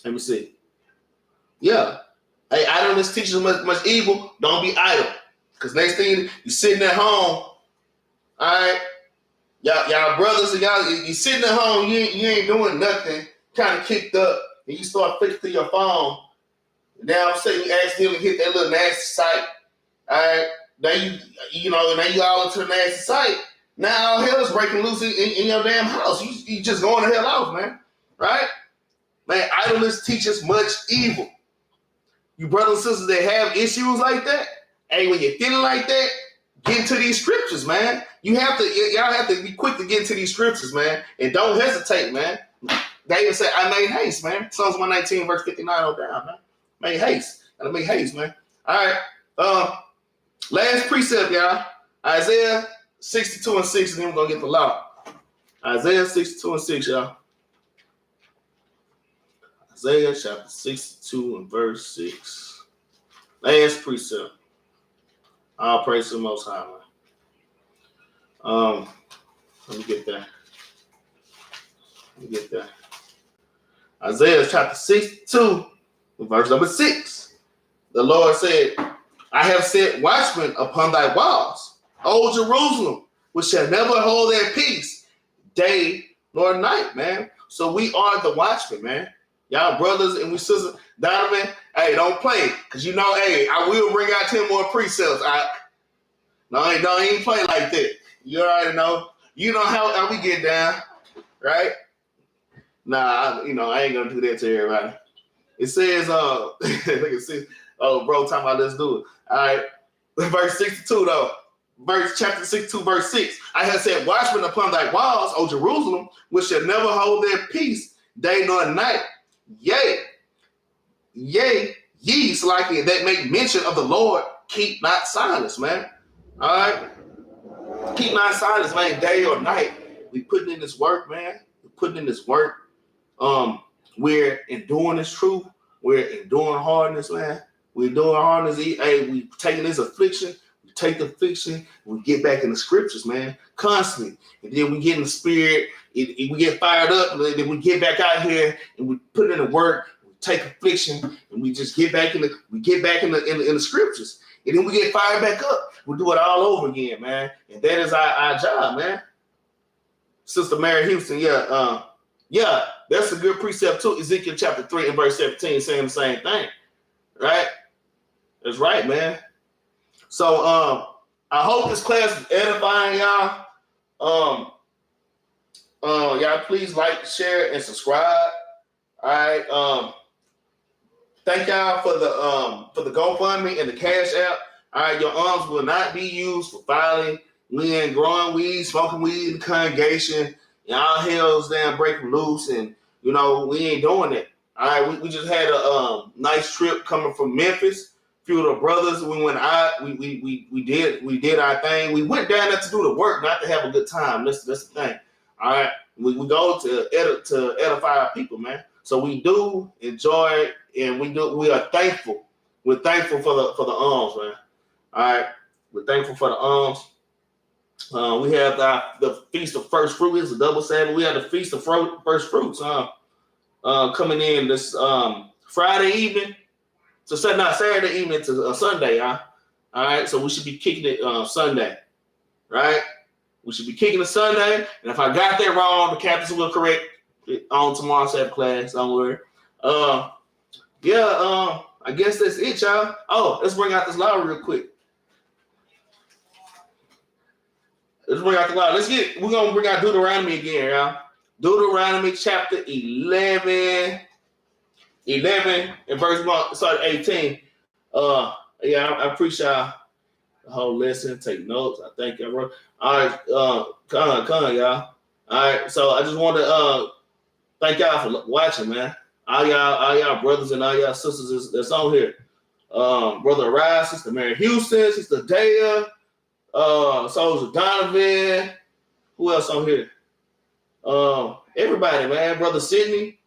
Let me see. Yeah. Hey, idleness teaches much evil. Don't be idle. Because next thing, you're sitting at home. All right. Y'all brothers and y'all, you sitting at home, you ain't doing nothing, kind of kicked up, and you start flicking through your phone. Now I'm saying you accidentally hit that little nasty site. All right. Now you all into the nasty site. Now all hell is breaking loose in your damn house. You just going the hell off, man. Right? Man, idleness teaches much evil. You brothers and sisters that have issues like that, hey, when you're feeling like that, get into these scriptures, man. Y'all have to be quick to get into these scriptures, man. And don't hesitate, man. David said, I made haste, man. Psalms 119, verse 59 on down, man. Made haste. Gotta make haste, man. All right. Last precept, y'all. Isaiah 62 and 6, and then we're gonna get the law. Isaiah 62 and 6, y'all. Isaiah chapter 62 and verse 6. Last precept. All praise to the Most High, man. Let me get that. Isaiah chapter 62, verse number 6. The Lord said, I have set watchmen upon thy walls, O Jerusalem, which shall never hold their peace, day nor night, man. So we are the watchmen, man. Y'all brothers and we sisters, Donovan, hey, don't play. Because hey, I will bring out 10 more precepts. No, he ain't play like that. You already know. You know how we get down, right? Nah, I ain't gonna do that to everybody. It says, look at 6. Oh, bro, talking about let's do it. All right. Verse 62, though. Chapter 62, verse 6. I have set watchmen upon thy walls, O Jerusalem, which shall never hold their peace, day nor night. Yea, ye, Salakia, that make mention of the Lord, keep not silence, man. All right? Keep not silence, man, day or night. We putting in this work, man. We're putting in this work. We're enduring this truth. We're enduring hardness, man. We're doing hardness. Hey, we taking this affliction. We take the affliction. We get back in the scriptures, man, constantly. And then we get in the spirit. We get fired up. And then we get back out here and we put in the work. We take affliction and we just get back in the scriptures. And then we get fired back up. We'll do it all over again, man. And that is our job, man. Sister Mary Houston, yeah, that's a good precept too. Ezekiel chapter 3 and verse 17 saying the same thing. Right? That's right, man. So I hope this class is edifying y'all. Y'all please like, share, and subscribe. All right. Thank y'all for the GoFundMe and the Cash App. All right, your arms will not be used for filing, lean, growing weed, smoking weed in the congregation. Y'all hell's damn breaking loose, and we ain't doing it. All right, we just had a nice trip coming from Memphis. A few of the brothers, we went out. We did our thing. We went down there to do the work, not to have a good time. That's the thing. All right, we go to edify our people, man. So we do enjoy it, and we are thankful. We're thankful for the alms, man. All right, we're thankful for the alms. We have the Feast of First Fruit. It's a double Sabbath. We have the Feast of First Fruits coming in this Friday evening. So Saturday evening to Sunday, huh? All right, so we should be kicking it Sunday, right? We should be kicking it Sunday. And if I got that wrong, the captains will correct it on tomorrow's Sabbath class. Don't worry. I guess that's it, y'all. Oh, let's bring out this law real quick. We're gonna bring out Deuteronomy again, y'all. Deuteronomy chapter 11 and verse 1, start at 18. I appreciate y'all the whole lesson. Take notes. I thank y'all. All right, come on, y'all. All right, so I just want to thank y'all for watching, man. All y'all brothers and all y'all sisters that's on here. Brother Arise, Sister Mary Houston, Sister Daya, Soldier Donovan. Who else on here? Everybody, man. Brother Sidney.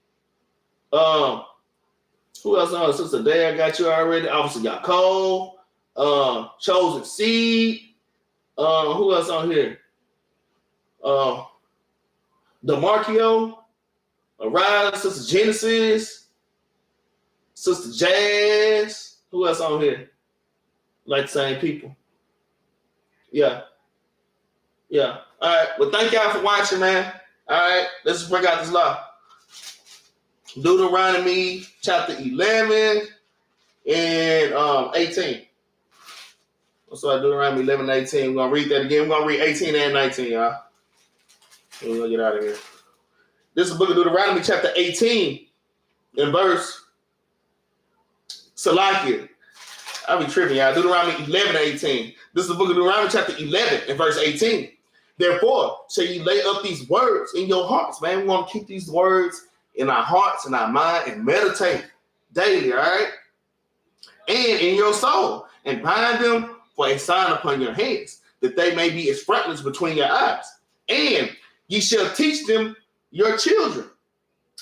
Who else on? Sister Daya, got you already. Obviously got Cole. Chosen Seed. Who else on here? DeMarcio. Arise, Sister Genesis. Sister Jazz. Who else on here? Like the same people. Yeah. All right. Well, thank y'all for watching, man. All right. Let's bring out this law. Deuteronomy chapter 11 and 18. So Deuteronomy 11 and 18. We're going to read that again. We're going to read 18 and 19, y'all. We're going to get out of here. This is the book of Deuteronomy chapter 18 and verse Salakia. I'll be tripping, y'all. Deuteronomy 11 and 18. This is the book of Deuteronomy chapter 11 and verse 18. Therefore, shall you lay up these words in your hearts, man. We want to keep these words in our hearts and our mind and meditate daily, all right? And in your soul, and bind them for a sign upon your hands, that they may be as frontlets between your eyes. And ye shall teach them your children,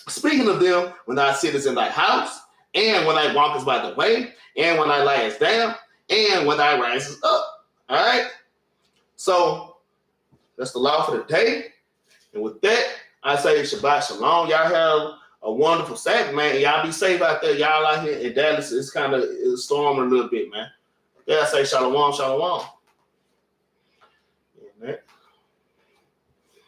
speaking of them when thou sittest in thy house, and when thou walkest by the way, and when thou liest down, and when thou risest up. All right? So that's the law for the day. And with that, I say Shabbat Shalom. Y'all have a wonderful Sabbath, man. Y'all be safe out there. Y'all out here in Dallas, it's kind of storming a little bit, man. Yeah, I say Shalom, Shalom.